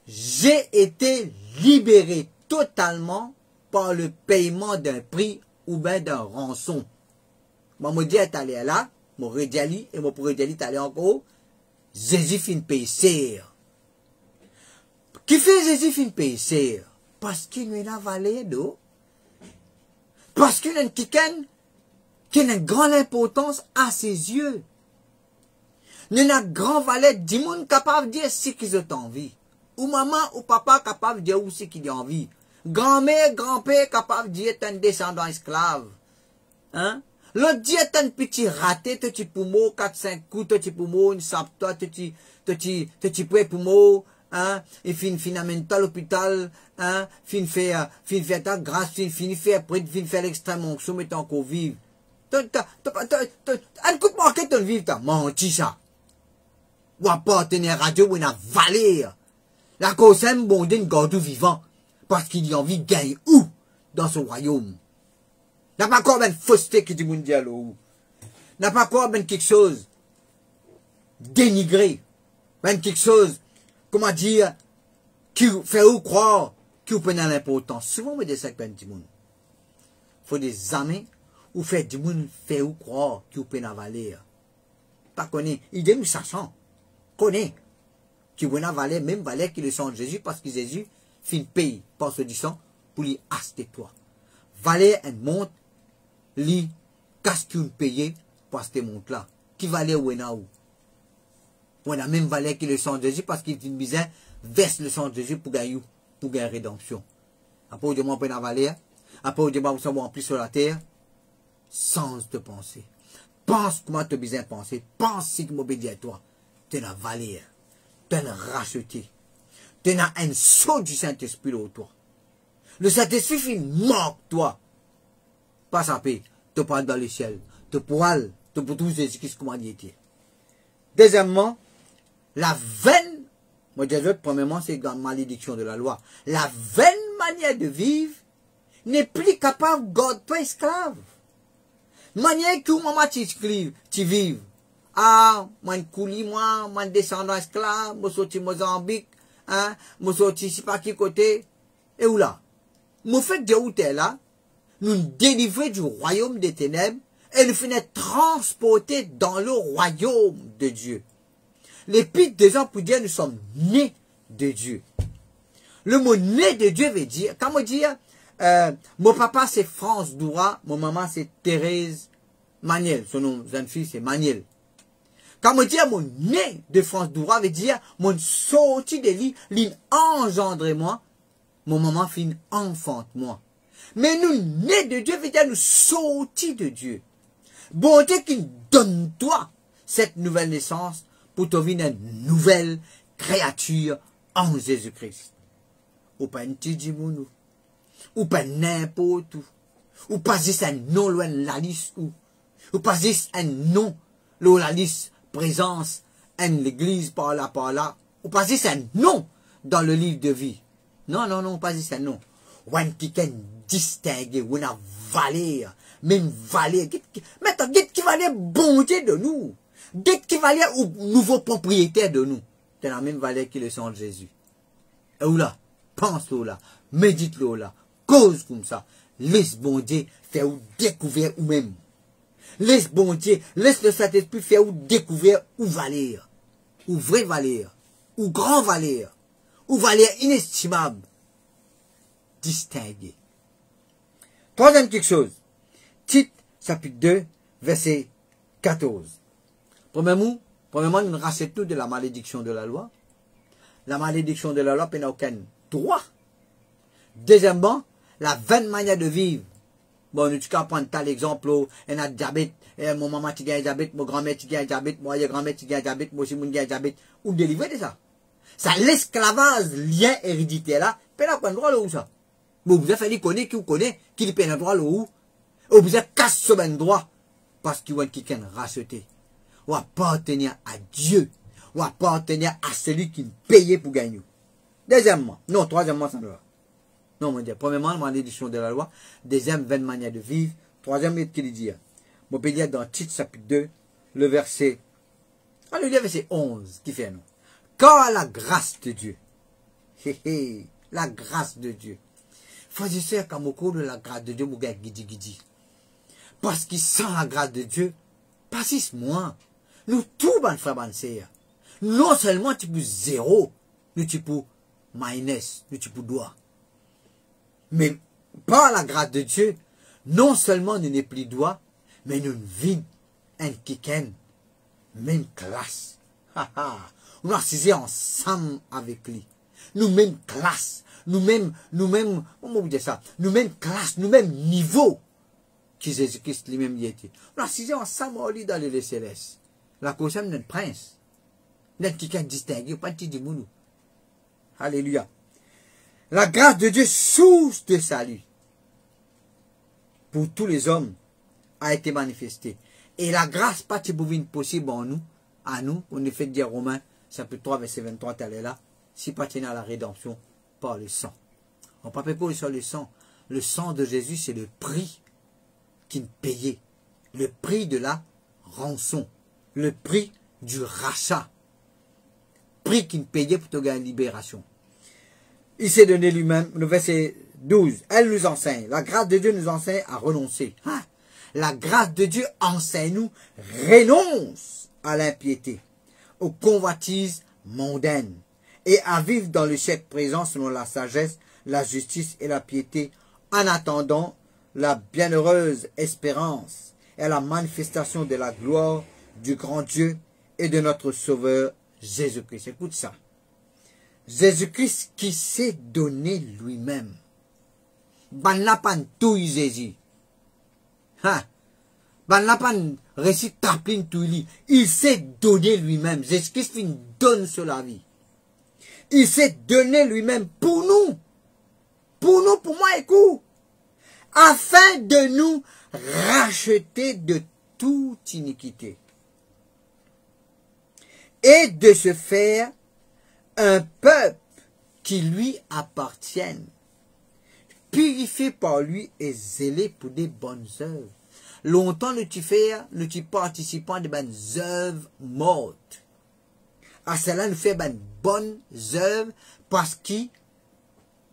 A: j'ai été libéré totalement par le paiement d'un prix ou bien d'un rançon. Moi, me dis, allé là, mon redjali, et mon redjali, t'allais encore, Jésus fin paye serre. Qui fait Jésus fin paye serre? Parce qu'il nous a valé d'eau. Parce qu'il a une quelqu'un qui a une grande importance à ses yeux. Nous avons une grande valeur, du monde capable de dire ce qu'ils ont envie. Ou maman ou papa capable de dire où c'est qu'ils ont envie. Grand-mère, grand-père capable de dire un descendant esclave. Hein? L'autre dit un petit raté, petit poumon, 4-5 coups, petit poumon, une sape, toi, petit prêt poumon, hein? Et fin à l'hôpital, hein? Fin fait ta grâce, fin fait après, fin fait l'extrême onction, mais tant qu'on vive. Un coup de marqué, ton vivre, t'as menti ça. Ou appartenir à radio, ou une valeur. La cause, c'est un bon d'une garde vivant. Parce qu'il a envie de gagner où? Dans son royaume. N'a pas encore une fausseté qui dit mondial ou. N'a pas encore quelque chose dénigré. Quelque chose, comment dire, qui fait ou croire, qui vous prend l'importance. Souvent, on dit ça avec du monde. Faut des amis, ou fait du monde, fait ou croire, qui vous prend la valeur. Pas connaît. Il dit, nous sachant. Connaît. Qui vous la valeur, même valeur qui le sang de Jésus, parce que Jésus, fin paye par ce du sang, pour lui acheter toi. Valeur, elle monte, li, qu'est-ce qu'il paye pour cette montre-là? Qui valait ou est où? On a même valeur qui le sang de Jésus parce qu'il est une misère, verse le sang de Jésus pour gagner rédemption. Après, au moins, on peut la valeur. Après, au moins, on en plus sur la terre. Sens de penser. Pense comment tu as besoin de penser. Pense si tu m'obéis à toi. Tu as la valeur. Tu as racheté. Tu as un saut du Saint-Esprit au toi. Le Saint-Esprit, il manque toi. Pas sa paix, te parle dans le ciel, te poil, te pour tout Jésus-Christ comment il était. Deuxièmement, la vaine, moi je dis premièrement, c'est la malédiction de la loi. La vaine manière de vivre n'est plus capable de garder toi esclave. Manière que maman tu vives. Ah, moi coulis moi descendant esclave, moi sorti Mozambique, hein, moi sorti je sais pas qui côté, et où là? Moi fait de où t'es là? Nous délivrer du royaume des ténèbres et nous finir transporter dans le royaume de Dieu. L'épître des gens pour dire nous sommes nés de Dieu. Le mot né de Dieu veut dire, quand on dit, mon papa c'est France Doura, mon maman c'est Thérèse Maniel, son nom, jeune fille c'est Maniel. Quand on dit mon né de France Doura veut dire, mon sorti de lit, l'engendre moi, mon maman fin enfante moi. Mais nous, nés de Dieu, veut dire nous sortis de Dieu. Bon Dieu qui donne toi cette nouvelle naissance pour te devenir une nouvelle créature en Jésus-Christ. Ou pas un petit djimounou. Ou pas n'importe où. Ou pas juste un nom loin de la liste où. Ou pas juste un nom loin de la liste présence en l'église par là. Ou pas juste un nom dans le livre de vie. Non, pas juste un nom. Ou un petit distingué, ou une valeur, même valeur. Maintenant, dites qui valait bonté de nous. Dites qui valait au nouveau propriétaire de nous. C'est la même valeur qui le sang de Jésus. Et où là, pense-le là, médite-le là, cause comme ça. Laisse bon Dieu faire ou découvrir ou même. Laisse bon Dieu, laisse le Saint-Esprit faire ou découvrir ou valeur. Ou vraie valeur. Ou grand valeur. Ou valeur inestimable. Distingué. Troisième quelque chose. Tite, chapitre 2, verset 14. Premièrement, nous rachetons de la malédiction de la loi. La malédiction de la loi n'a aucun droit. Deuxièmement, la vaine manière de vivre. Bon, nous tu prendre tel exemple, on a diabète, mon maman qui a diabète, mon grand-mère qui a diabète, moi, grand-mère qui a diabète, moi aussi, mon a diabète. Ou délivrer de ça. Ça, l'esclavage, lien héréditaire là, peut pas prendre droit là où ça. Mais vous avez fait connaître qui vous connaît, qui lui peine droit là où. Ou vous avez cassé ce ben droit. Parce qu'il y a quelqu'un racheté. Ou appartenir à Dieu. Ou appartenir à celui qui payait pour gagner. Troisièmement, ça ne va. Non, mon Dieu. Premièrement, la malédiction de la loi. Deuxième, vaine manière de vivre. Troisième, il qu'il dit. Mon peut dire dans Tite, chapitre 2, le verset 11, qui fait non. Car la grâce de Dieu. La grâce de Dieu. Frères et sœurs, Kamoko, de la grâce de Dieu, vous gagner guidi. Parce qu'il sent la grâce de Dieu, pas 6 mois. Nous, tout, ban frère, ban sœur. Non seulement tu peux 0, nous tu peux minus, nous tu peux doigt. Mais par la grâce de Dieu, non seulement nous n'est plus doigt, mais nous vivons un kiken, même classe. Nous assisons ensemble avec lui. Nous même classe, nous-mêmes, comment vous dire ça? Nous-mêmes classe, nous-mêmes niveau qui Jésus-Christ lui-même y était. Nous assisons ensemble au lit dans les célestes. La cause de notre prince. Notre kiken distingué, pas de mounou. Alléluia. La grâce de Dieu, source de salut, pour tous les hommes, a été manifestée. Et la grâce, pas possible en nous, à nous, on est fait dire Romains, chapitre 3, verset 23, elle est là, si pas à la rédemption par le sang. On ne peut pas sur le sang. Le sang de Jésus, c'est le prix qu'il payait. Le prix de la rançon. Le prix du rachat. Prix qu'il payait pour te gagner la libération. Il s'est donné lui-même, le verset 12, elle nous enseigne, la grâce de Dieu nous enseigne à renoncer. La grâce de Dieu enseigne nous, renonce à l'impiété, aux convoitises mondaines, et à vivre dans le siècle présent selon la sagesse, la justice et la piété, en attendant la bienheureuse espérance et la manifestation de la gloire du grand Dieu et de notre Sauveur Jésus-Christ. Écoute ça. Jésus-Christ qui s'est donné lui-même. Ban la pan tout Jésus. Ban la pan récit taplin tout lui. Il s'est donné lui-même. Jésus-Christ donne sur la vie. Il s'est donné lui-même pour nous. Pour nous, pour moi, écoute. Afin de nous racheter de toute iniquité. Et de se faire un peuple qui lui appartienne, purifié par lui et zélé pour des bonnes œuvres. Longtemps ne tu faire, ne tu participant de bonnes œuvres mortes. À cela nous fait des bonnes œuvres parce que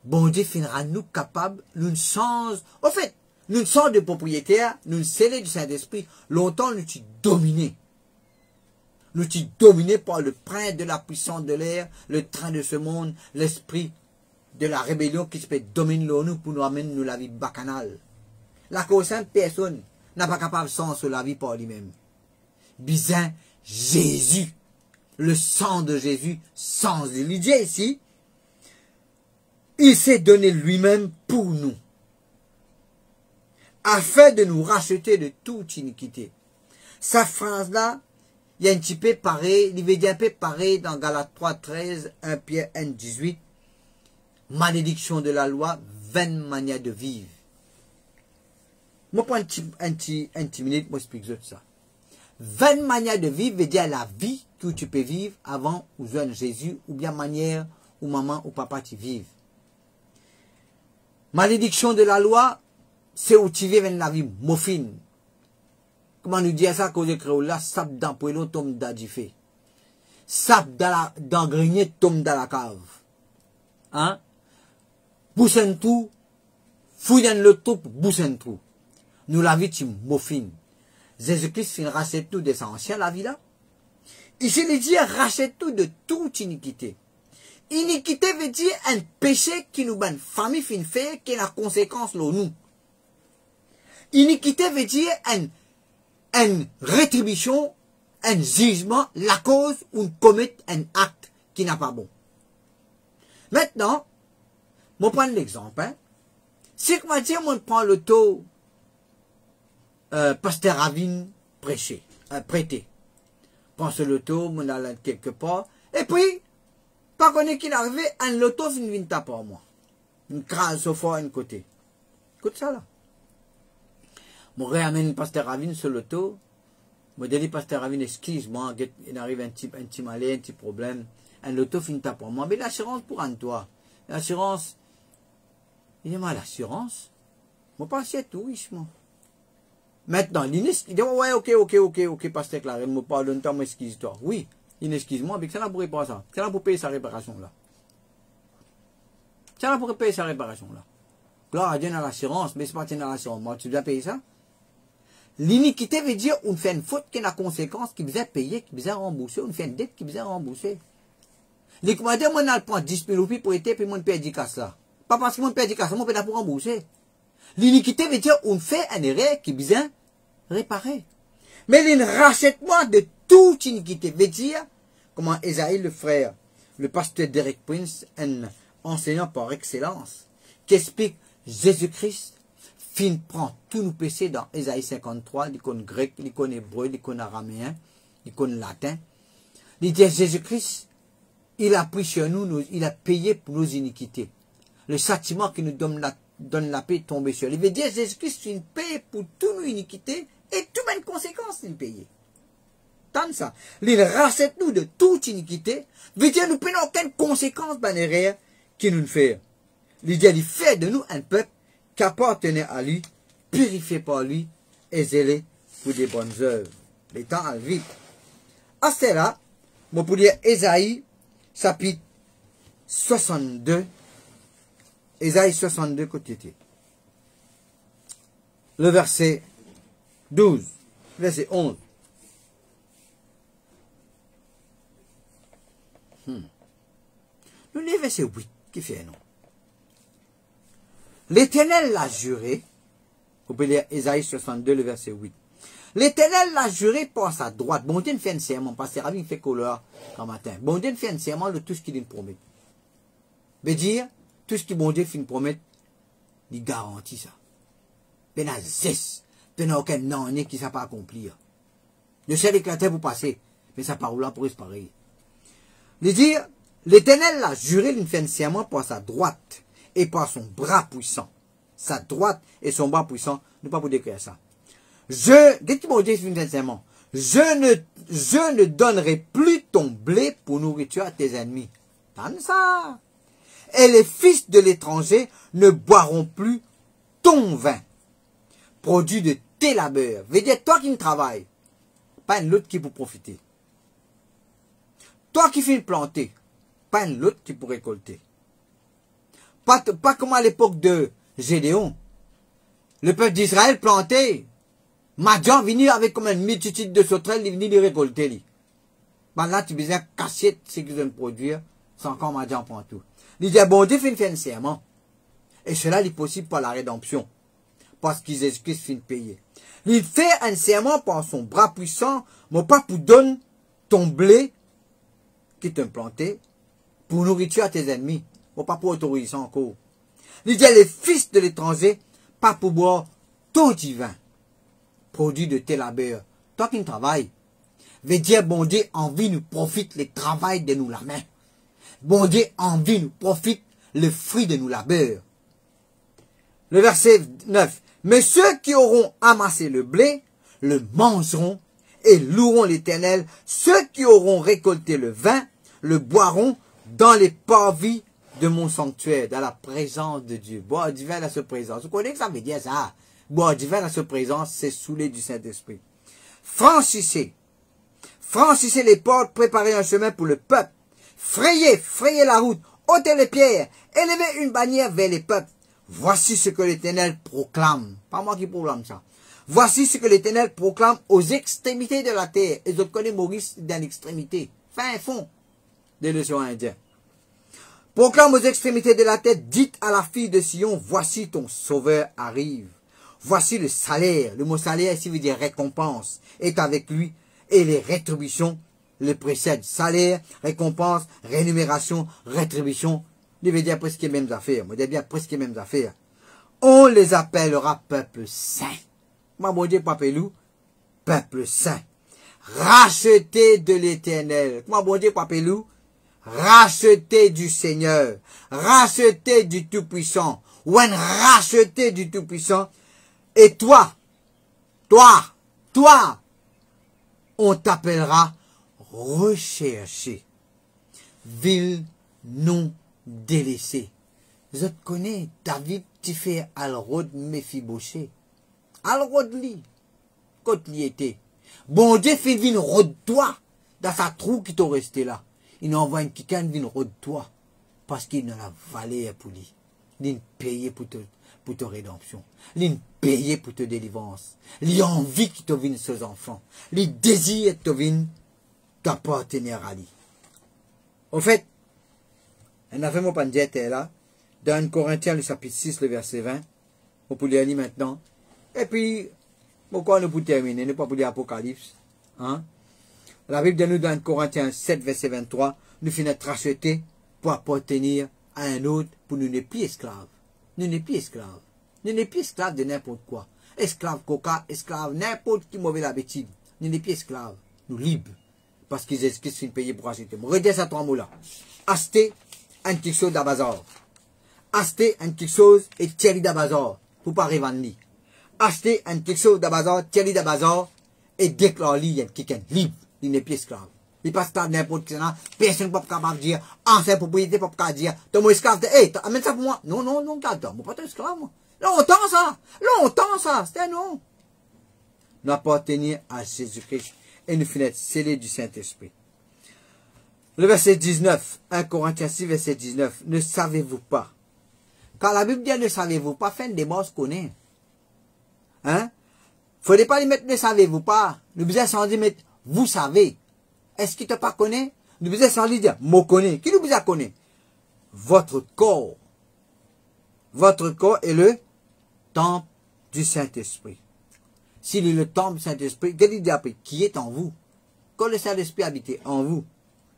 A: bon Dieu finira nous capables, nous sommes, en fait, nous sommes de propriétaires, nous scellés du Saint-Esprit. Longtemps nous tu dominés. Nous sommes dominés par le prince de la puissance de l'air, le train de ce monde, l'esprit de la rébellion qui se peut dominer nous pour nous amener nous la vie bacchanale. La cause personne n'a pas capable de sens sur la vie par lui-même. Bizarre, Jésus, le sang de Jésus, sans lui dit ici, il s'est donné lui-même pour nous, afin de nous racheter de toute iniquité. Sa phrase-là, il y a un petit peu pareil, il veut dire un peu pareil dans Galates 3, 13, 1 Pierre 1, 18. Malédiction de la loi, 20 manières de vivre. Moi, prends un petit minute, moi, explique ça. 20 manières de vivre veut dire la vie que tu peux vivre avant ou jeune Jésus, ou bien manière où maman ou papa tu vives. Malédiction de la loi, c'est où tu vis la vie morphine. Comment nous dire ça à cause de créole là, sap dans poêlon tombe dans du feu. Sap dans grenier tombe dans la cave. Hein? Boussen tout, fouillen le tout, boussen tout. Nous la vie tu morphine. Jésus-Christ rachète tout de sa ancienne la vie là. Ici il dit rachète tout de toute iniquité. Iniquité veut dire un péché qui nous ban famille fin fait qui est la conséquence de nous. Iniquité veut dire une rétribution, un jugement, la cause où on commet un acte qui n'a pas bon. Maintenant, je prends l'exemple. Hein. Si comment dire, on prend le taux pasteur Ravine prêté. Prends ce loto, on a quelque part, et puis, pas qu'on est qu'il arrive, un loto vient taper à moi. Une crase au fond, un côté. Écoute ça là. Je ramène pasteur Ravine sur l'auto. Je dis pasteur Ravine, excuse-moi, il arrive un petit malin, un petit problème. Un loto finit pas pour moi. Mais l'assurance pour un toi. L'assurance. Il dit, moi, l'assurance. Moi, pas c'est tout, richement. Maintenant, il dit, ouais, ok, pasteur Claré, je me parle d'un temps, excuse-toi. Oui, il excuse-moi, mais ça n'a pour réparer ça. Ça n'a pour payer sa réparation là. Ça n'a pour payer sa réparation là. Gloire à Dieu dans l'assurance, mais c'est pas dans l'assurance. Moi, tu dois payer ça? L'iniquité veut dire on fait une faute qui a une conséquence, qui vous a payé, qui vous a remboursé, on fait une dette qui vous a remboursé. Les commandants, moi, on prend 10 000 roupies pour être, puis moi, on paye 10 casse là. Pas parce que moi, on paye 10 casse là, moi, on paye pour rembourser. L'iniquité veut dire on fait un erreur qui vous a réparé. Mais il rachète moi de toute iniquité. Veut dire, comment Esaïe, le frère, le pasteur Derek Prince, un enseignant par excellence, qui explique Jésus-Christ, prend tous nos péchés dans Esaïe 53, l'icône grec, l'icône hébreu, l'icône araméen, l'icône latin. Il dit Jésus-Christ, il a pris sur nous, il a payé pour nos iniquités. Le châtiment qui nous donne la paix est tombé sur lui. Il veut dire Jésus-Christ, il paye pour toutes nos iniquités et toutes les conséquences il paye. Tant ça. Il rachète nous de toute iniquité. Il veut dire nous ne prenons aucune conséquence dans l'erreur qu'il nous fait. Il dit il fait de nous un peuple qui appartenait à lui, purifié par lui et zélé pour des bonnes œuvres. Les temps arrivent vite. À cela, moi pour dire Esaïe, chapitre 62, Esaïe 62, côté. Le verset 12, verset 11. Nous, le verset 8, qui fait non? L'Éternel l'a juré, vous pouvez lire Esaïe 62, le verset 8. L'Éternel l'a juré par sa droite. Bon Dieu fait un serment, parce que Rabbi fait couleur quand matin. Bon Dieu fait un serment de tout ce qu'il nous promet. Veut dire, tout ce que bon Dieu fait nous promettre, il garantit ça. Il n'y a zeste, il n'y a aucun non qui ne s'est pas accomplir. Le ciel éclatait pour passer, mais sa parole là pour disparaître. Il dit, l'Éternel l'a juré, il fait un serment par sa droite et par son bras puissant. Sa droite et son bras puissant, ne pas vous décrire ça. Qu'est-ce que mon Dieu fait un serment? Je ne donnerai plus ton blé pour nourriture à tes ennemis. Tant ça. Et les fils de l'étranger ne boiront plus ton vin, produit de tes labeurs. Veut dire, toi qui ne travailles, pas un autre qui pour profiter. Toi qui finis planter, pas un autre qui pour récolter. Pas comme à l'époque de Gédéon. Le peuple d'Israël plantait. Madian venir avec comme une multitude de sauterelles, il venir les récolter. Ben là, tu besoin casser ce qu'ils veulent produire, sans encore Madian prend tout. Il dit, bon Dieu fait un serment. Et cela est possible par la rédemption. Parce qu'ils Jésus-Christ fin payer. Il fait un serment par son bras puissant, mais pas pour donner ton blé, qui t'a planté, pour nourriture à tes ennemis. Ou pas pour autoriser ça encore. Il dit, les fils de l'étranger, pas pour boire ton divin, produit de tes labeurs. Toi qui ne travailles, veut dire, bon Dieu, envie nous profite le travail de nous la main. Bon Dieu, envie nous profite le fruit de nous labeurs. Le verset 9. Mais ceux qui auront amassé le blé, le mangeront et loueront l'Éternel. Ceux qui auront récolté le vin, le boiront dans les parvis de mon sanctuaire, dans la présence de Dieu. Boire du vin dans sa présence. Vous connaissez que ça veut dire ça? Boire du vin dans sa présence, c'est saouler du Saint-Esprit. Franchissez les portes, préparez un chemin pour le peuple. Frayez la route, ôtez les pierres, élevez une bannière vers les peuples. Voici ce que l'Éternel proclame. Pas moi qui proclame ça. Voici ce que l'Éternel proclame aux extrémités de la terre. Et je connais Maurice dans l'extrémité. Fin fond de l'océan Indien. Proclame aux extrémités de la terre, dites à la fille de Sion, voici ton sauveur arrive. Voici le salaire. Le mot salaire ici veut dire récompense. Est avec lui et les rétributions le précèdent. Salaire, récompense, rémunération, rétribution. Il veut dire presque les mêmes affaires. Moi, je dis bien presque les mêmes affaires. On les appellera peuple saint. Moi, mon Dieu, papelou, peuple saint. Racheté de l'Éternel. Moi, mon Dieu, papelou, racheté du Seigneur. Racheté du Tout-Puissant. Ou un racheté du Tout-Puissant. Et toi, on t'appellera recherché. Ville non délaissée. Je te connais, David, tu fais Alrod Mephibosheth. Alrod li. Quand il était. Bon Dieu fait une rôde toi dans sa trou qui t'a resté là. Il envoie une quelqu'un vient rôde toi. Parce qu'il n'a la valeur pour lui. Il paye pour pour ta rédemption. L'in payé pour ta délivrance. L'envie qui te vient ses enfants. Les désirs qui te viennent t'appartenir à lui. Au fait, on a fait mon pandiette là, dans 1 Corinthiens, le chapitre 6, le verset 20. On peut lire maintenant. Et puis, pourquoi nous pour terminer, nous pas pour lire Apocalypse. Hein? La Bible dit nous dans 1 Corinthiens 7, verset 23, nous finissons être rachetés pour appartenir à un autre, pour nous ne plus esclaves. Nous ne plus esclaves. Nous ne plus esclaves de n'importe quoi. Esclaves coca, esclaves n'importe qui mauvaise habitude. Nous ne plus esclaves. Nous libres. Parce qu'ils Jésus-Christ finit payer pour acheter. Redis à trois mots là. Acheter un quelque chose à bazar. Acheter un quelque chose et tirer à bazar. Pour pas revendre. Acheter un quelque chose à bazar, tirer à bazar et déclarer quelqu'un libre. Il n'est plus esclave. Il passe pas n'importe qui. Personne ne peut pas dire, ancien propriété ne peut pas dire, t'es mon esclave, hey, amène ça pour moi. Non, non, non, regarde, moi pas ton esclave, moi. Longtemps ça, c'était non. Nous appartenir à Jésus-Christ et nous finissons scellés du Saint-Esprit. Le verset 19, 1 Corinthiens 6, verset 19, ne savez-vous pas? Quand la Bible dit ne savez-vous pas, fin des mots se connaît. Hein? Faudrait pas les mettre ne savez-vous pas. Nous besoin sans dire mettre vous savez. Est-ce qu'il te pas connaît? Nous besoin sans lui dire moi connais. Qui nous besoin connaît? Votre corps. Votre corps est le temple du Saint-Esprit. S'il est le temple du Saint-Esprit, qu'est-ce qu'il dit après? Qui est en vous? Quand le Saint-Esprit habite en vous,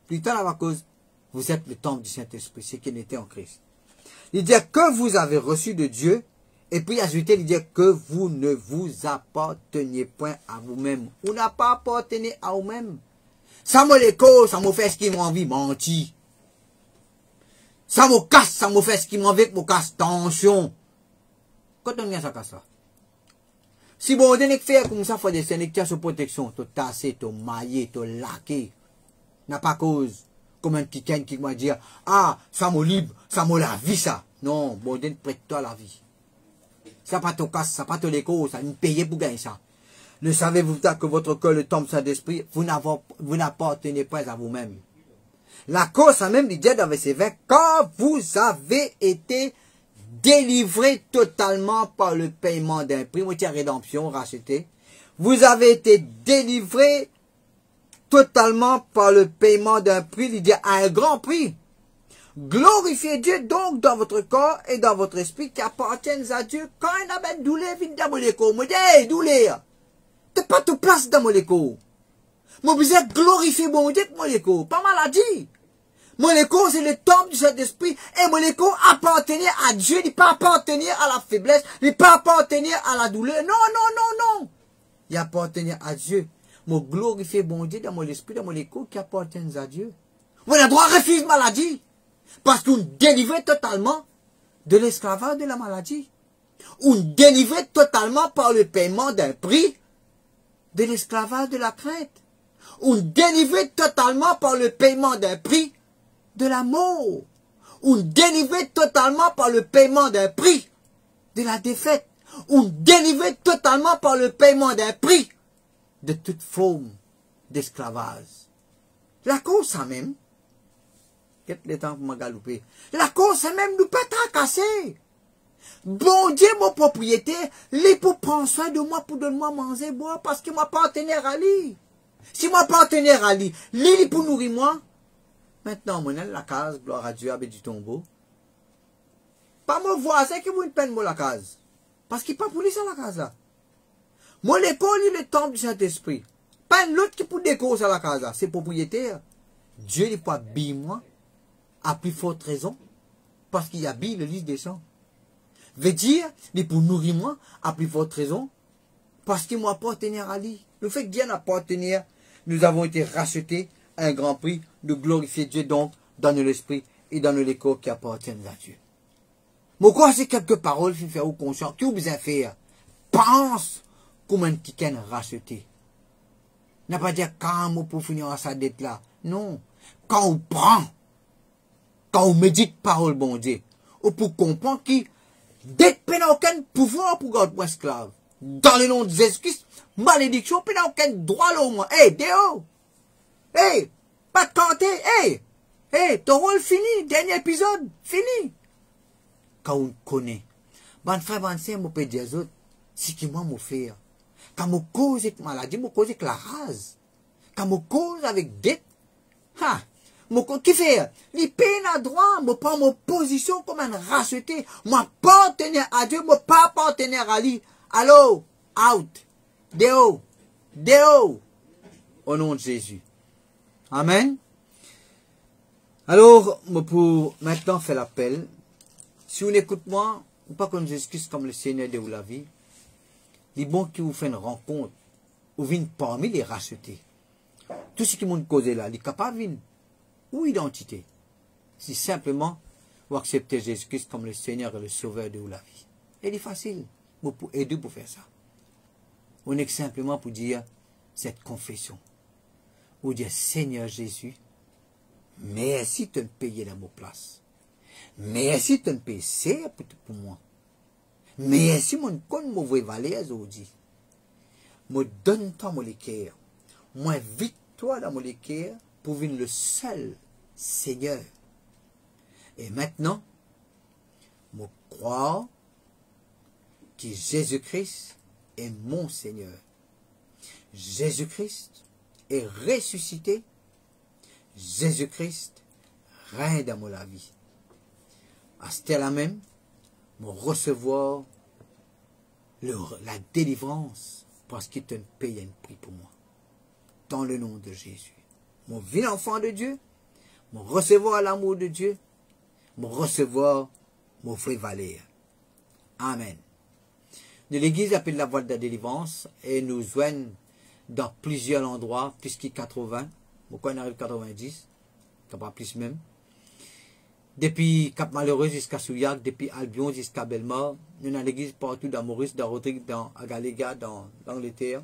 A: plus tard à cause, vous êtes le temple du Saint-Esprit, c'est qu'il était en Christ. Il dit que vous avez reçu de Dieu, et puis ajouter, il dit que vous ne vous apparteniez point à vous-même. Vous n'avez pas appartenu à vous-même. Ça me l'écho, ça me fait ce qui m'a envie, mentir. Ça me casse, ça me fait ce qui m'a envie, me casse tension. Quand on vient ça casse là. Si bon, on ne fait comme ça, il faut des sélections sur protection, te tasser, te mailler, te laquer. N'a pas cause. Comme un petit qui m'a dit, ah, ça me libre, ça me la vie, ça. Non, bon, Dieu prête-toi la vie. Ça pas te casse, ça pas te l'écho, ça nous paye pour gagner ça. Ne savez-vous pas que votre cœur, le temple Saint-Esprit, vous n'appartenez pas à vous-même. La cause, ça même, il dit dans verset 20, quand vous avez été délivré totalement par le paiement d'un prix, moitié rédemption, racheté, vous avez été délivré totalement par le paiement d'un prix, il dit à un grand prix. Glorifiez Dieu donc dans votre corps et dans votre esprit qui appartiennent à Dieu. Quand il a une douleur, vite dans mon écho. Moi, hey, douleur. T'es pas tout place dans mon écho. Moi, vous êtes glorifié, mon Dieu, mon écho. Pas maladie. Mon écho, c'est le temple du Saint-Esprit. Et mon écho appartenir à Dieu. Il ne pas appartenir à la faiblesse. Il ne pas appartenir à la douleur. Non, non, non, non. Il appartenir à Dieu. Moi, glorifier, mon Dieu, dans mon esprit, dans mon écho qui appartiennent à Dieu. Vous avez le droit à refuser maladie. Parce qu'on délivre totalement de l'esclavage de la maladie. On délivre totalement par le paiement d'un prix de l'esclavage de la crainte. On délivre totalement par le paiement d'un prix de la mort. On délivre totalement par le paiement d'un prix de la défaite. On délivre totalement par le paiement d'un prix de toute forme d'esclavage. La cause, ça même, le temps pour me galoper. La cause, c'est même nous pas tracasser. Bon Dieu, mon propriétaire, il pour prendre soin de moi, pour donner moi manger, boire, parce que moi partenaire à lui. Si moi partenaire à lui, il pour nourrir moi. Maintenant, mon la case, gloire à Dieu, avec du tombeau. Pas mon voisin qui vous une peine, moi, la case. Parce qu'il pas pour lui ça, la case là. Moi, l'école, il est le temple du Saint-Esprit. Pas l'autre qui pour décorer ça, la case là. C'est propriétaire. Dieu, il peut habiller moi. À plus forte raison, parce qu'il habille le livre des chants. Veut dire, mais pour nourrir moi, à plus forte raison, parce qu'il m'appartenir à lui. Le fait que Dieu n'appartenir, nous avons été rachetés à un grand prix de glorifier Dieu donc dans l'esprit et dans l'écho qui appartiennent à Dieu. Mais quoi, c'est quelques paroles qui font au conscient, qui vous besoin faire? Pense comme un petit racheté. N'a pas dire quand pour finir à sa dette là. Non. Quand on prend, quand on médite parole bon Dieu, ou pour comprendre que dette n'a aucun pouvoir pour garder pour esclave. Dans le nom de Jésus-Christ, malédiction, n'a aucun droit là au moins. Hey, Déo! Hey! Pas de canter! Hey! Hey! Ton rôle fini! Dernier épisode! Fini! Quand on connaît, Bon frère, bon sœur, mon peut dire autres, c'est qui moi, mon frère. Quand mon cause avec maladie, mon cause avec la rase. Quand mon cause avec dette, ha, mon qui fait? Les peines à droit, mon prend mon position comme un racheté. Mon partenaire à Dieu, mon pas partenaire à lui. Allô, out, dehors, dehors. Au nom de Jésus. Amen. Alors, pour maintenant faire l'appel, si vous n'écoutez moi, ou pas qu'on Jésus-Christ comme le Seigneur de la vie, il est bon qui vous fait une rencontre, ou viennent parmi les rachetés. Tout ce qui m'ont causé là, il est capable de venir. Ou identité. Si simplement vous acceptez Jésus-Christ comme le Seigneur et le Sauveur de la vie. Et il est facile pour aider pour faire ça. On est simplement pour dire cette confession. Ou dire Seigneur Jésus, merci de me payer dans mon place. Merci de me payer pour moi. Merci mon con mauvais valeur aujourd'hui. Me donne-toi mon cœur. Moi invite-toi dans mon cœur pour venir le seul Seigneur. Et maintenant, je crois que Jésus-Christ est mon Seigneur. Jésus-Christ est ressuscité. Jésus-Christ règne dans ma vie. À ce temps-là même, je recevoir la délivrance parce qu'il te paye un prix pour moi. Dans le nom de Jésus. Mon vie enfant de Dieu, mon recevoir l'amour de Dieu, mon recevoir mon vrai valeur. Amen. L'église appelle la voie de la délivrance et nous joignent dans plusieurs endroits, plus que 80, pourquoi on arrive 90, pas plus même. Depuis Cap Malheureux jusqu'à Souillac, depuis Albion jusqu'à Bellemare, nous avons l'église partout dans Maurice, dans Rodrigue, dans Agaléga, dans l'Angleterre.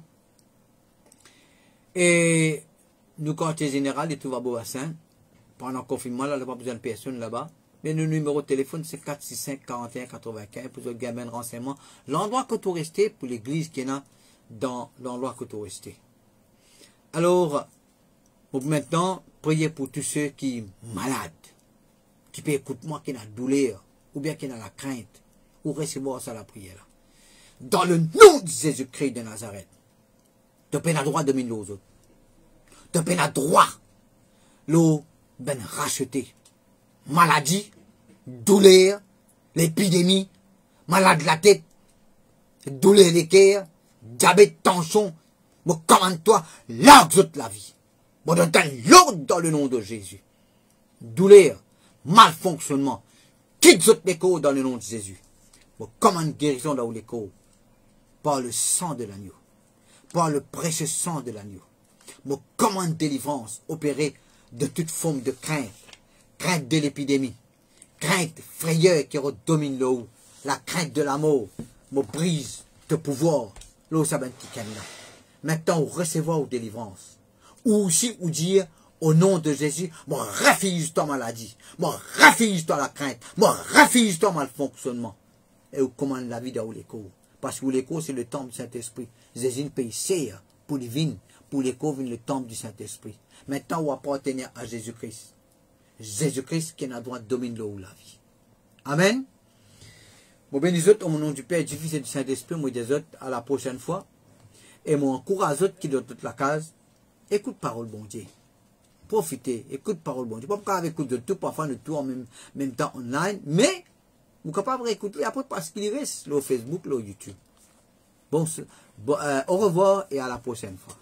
A: Et nous, quartier général, et tout va beau bassin. Pendant le confinement, là, il n'y a pas besoin de personne là-bas. Mais le numéro de téléphone, c'est 465 41 95 pour le gamin de renseignement. L'endroit que tu restes pour l'église qui est là, dans l'endroit que tu restes. Alors, pour maintenant, priez pour tous ceux qui sont malades, qui peuvent écouter moi, qui ont la douleur, ou bien qui ont la crainte, ou recevoir ça la prière. Dans le nom de Jésus-Christ de Nazareth, tu peux la droit de dominer aux autres. Tu peux la droit, l'eau, ben racheter. Maladie, douleur, l'épidémie, malade de la tête, douleur des cœurs, diabète, tension, me commande-toi, l'argent la vie. Moi, donne l'ordre dans le nom de Jésus. Douleur, malfonctionnement, quitte les corps dans le nom de Jésus. Me commande guérison dans les corps, par le sang de l'agneau, par le précieux sang de l'agneau. Me commande délivrance, opérée de toute forme de crainte, crainte de l'épidémie, crainte, frayeur qui domine le haut, la crainte de la mort, me brise de pouvoir, l'eau saben qui canina. Maintenant, recevoir aux délivrance. Ou aussi, ou dire, au nom de Jésus, moi, refuse ton maladie, moi, refuse ton la crainte, moi, refuse ton malfonctionnement. Et on commande la vie dans l'écho. Parce que l'écho, c'est le temple du Saint-Esprit. Jésus ne paye serre pour les vignes, pour l'écho, vient le temple du Saint-Esprit. Maintenant, on appartenir à Jésus-Christ. Jésus-Christ qui a droit de dominer l'eau la vie. Amen. Bon, ben, les autres, au nom du Père, du Fils et du Saint-Esprit, moi, des autres, à la prochaine fois. Et moi, encourage les autres qui dans toute la case. Écoute parole, bon Dieu. Profitez, écoute parole, bon Dieu. Pas pourquoi écoute de tout, parfois de tout en même temps online, mais vous êtes capable d'écouter après parce qu'il reste le Facebook, le YouTube. Bon, au revoir et à la prochaine fois.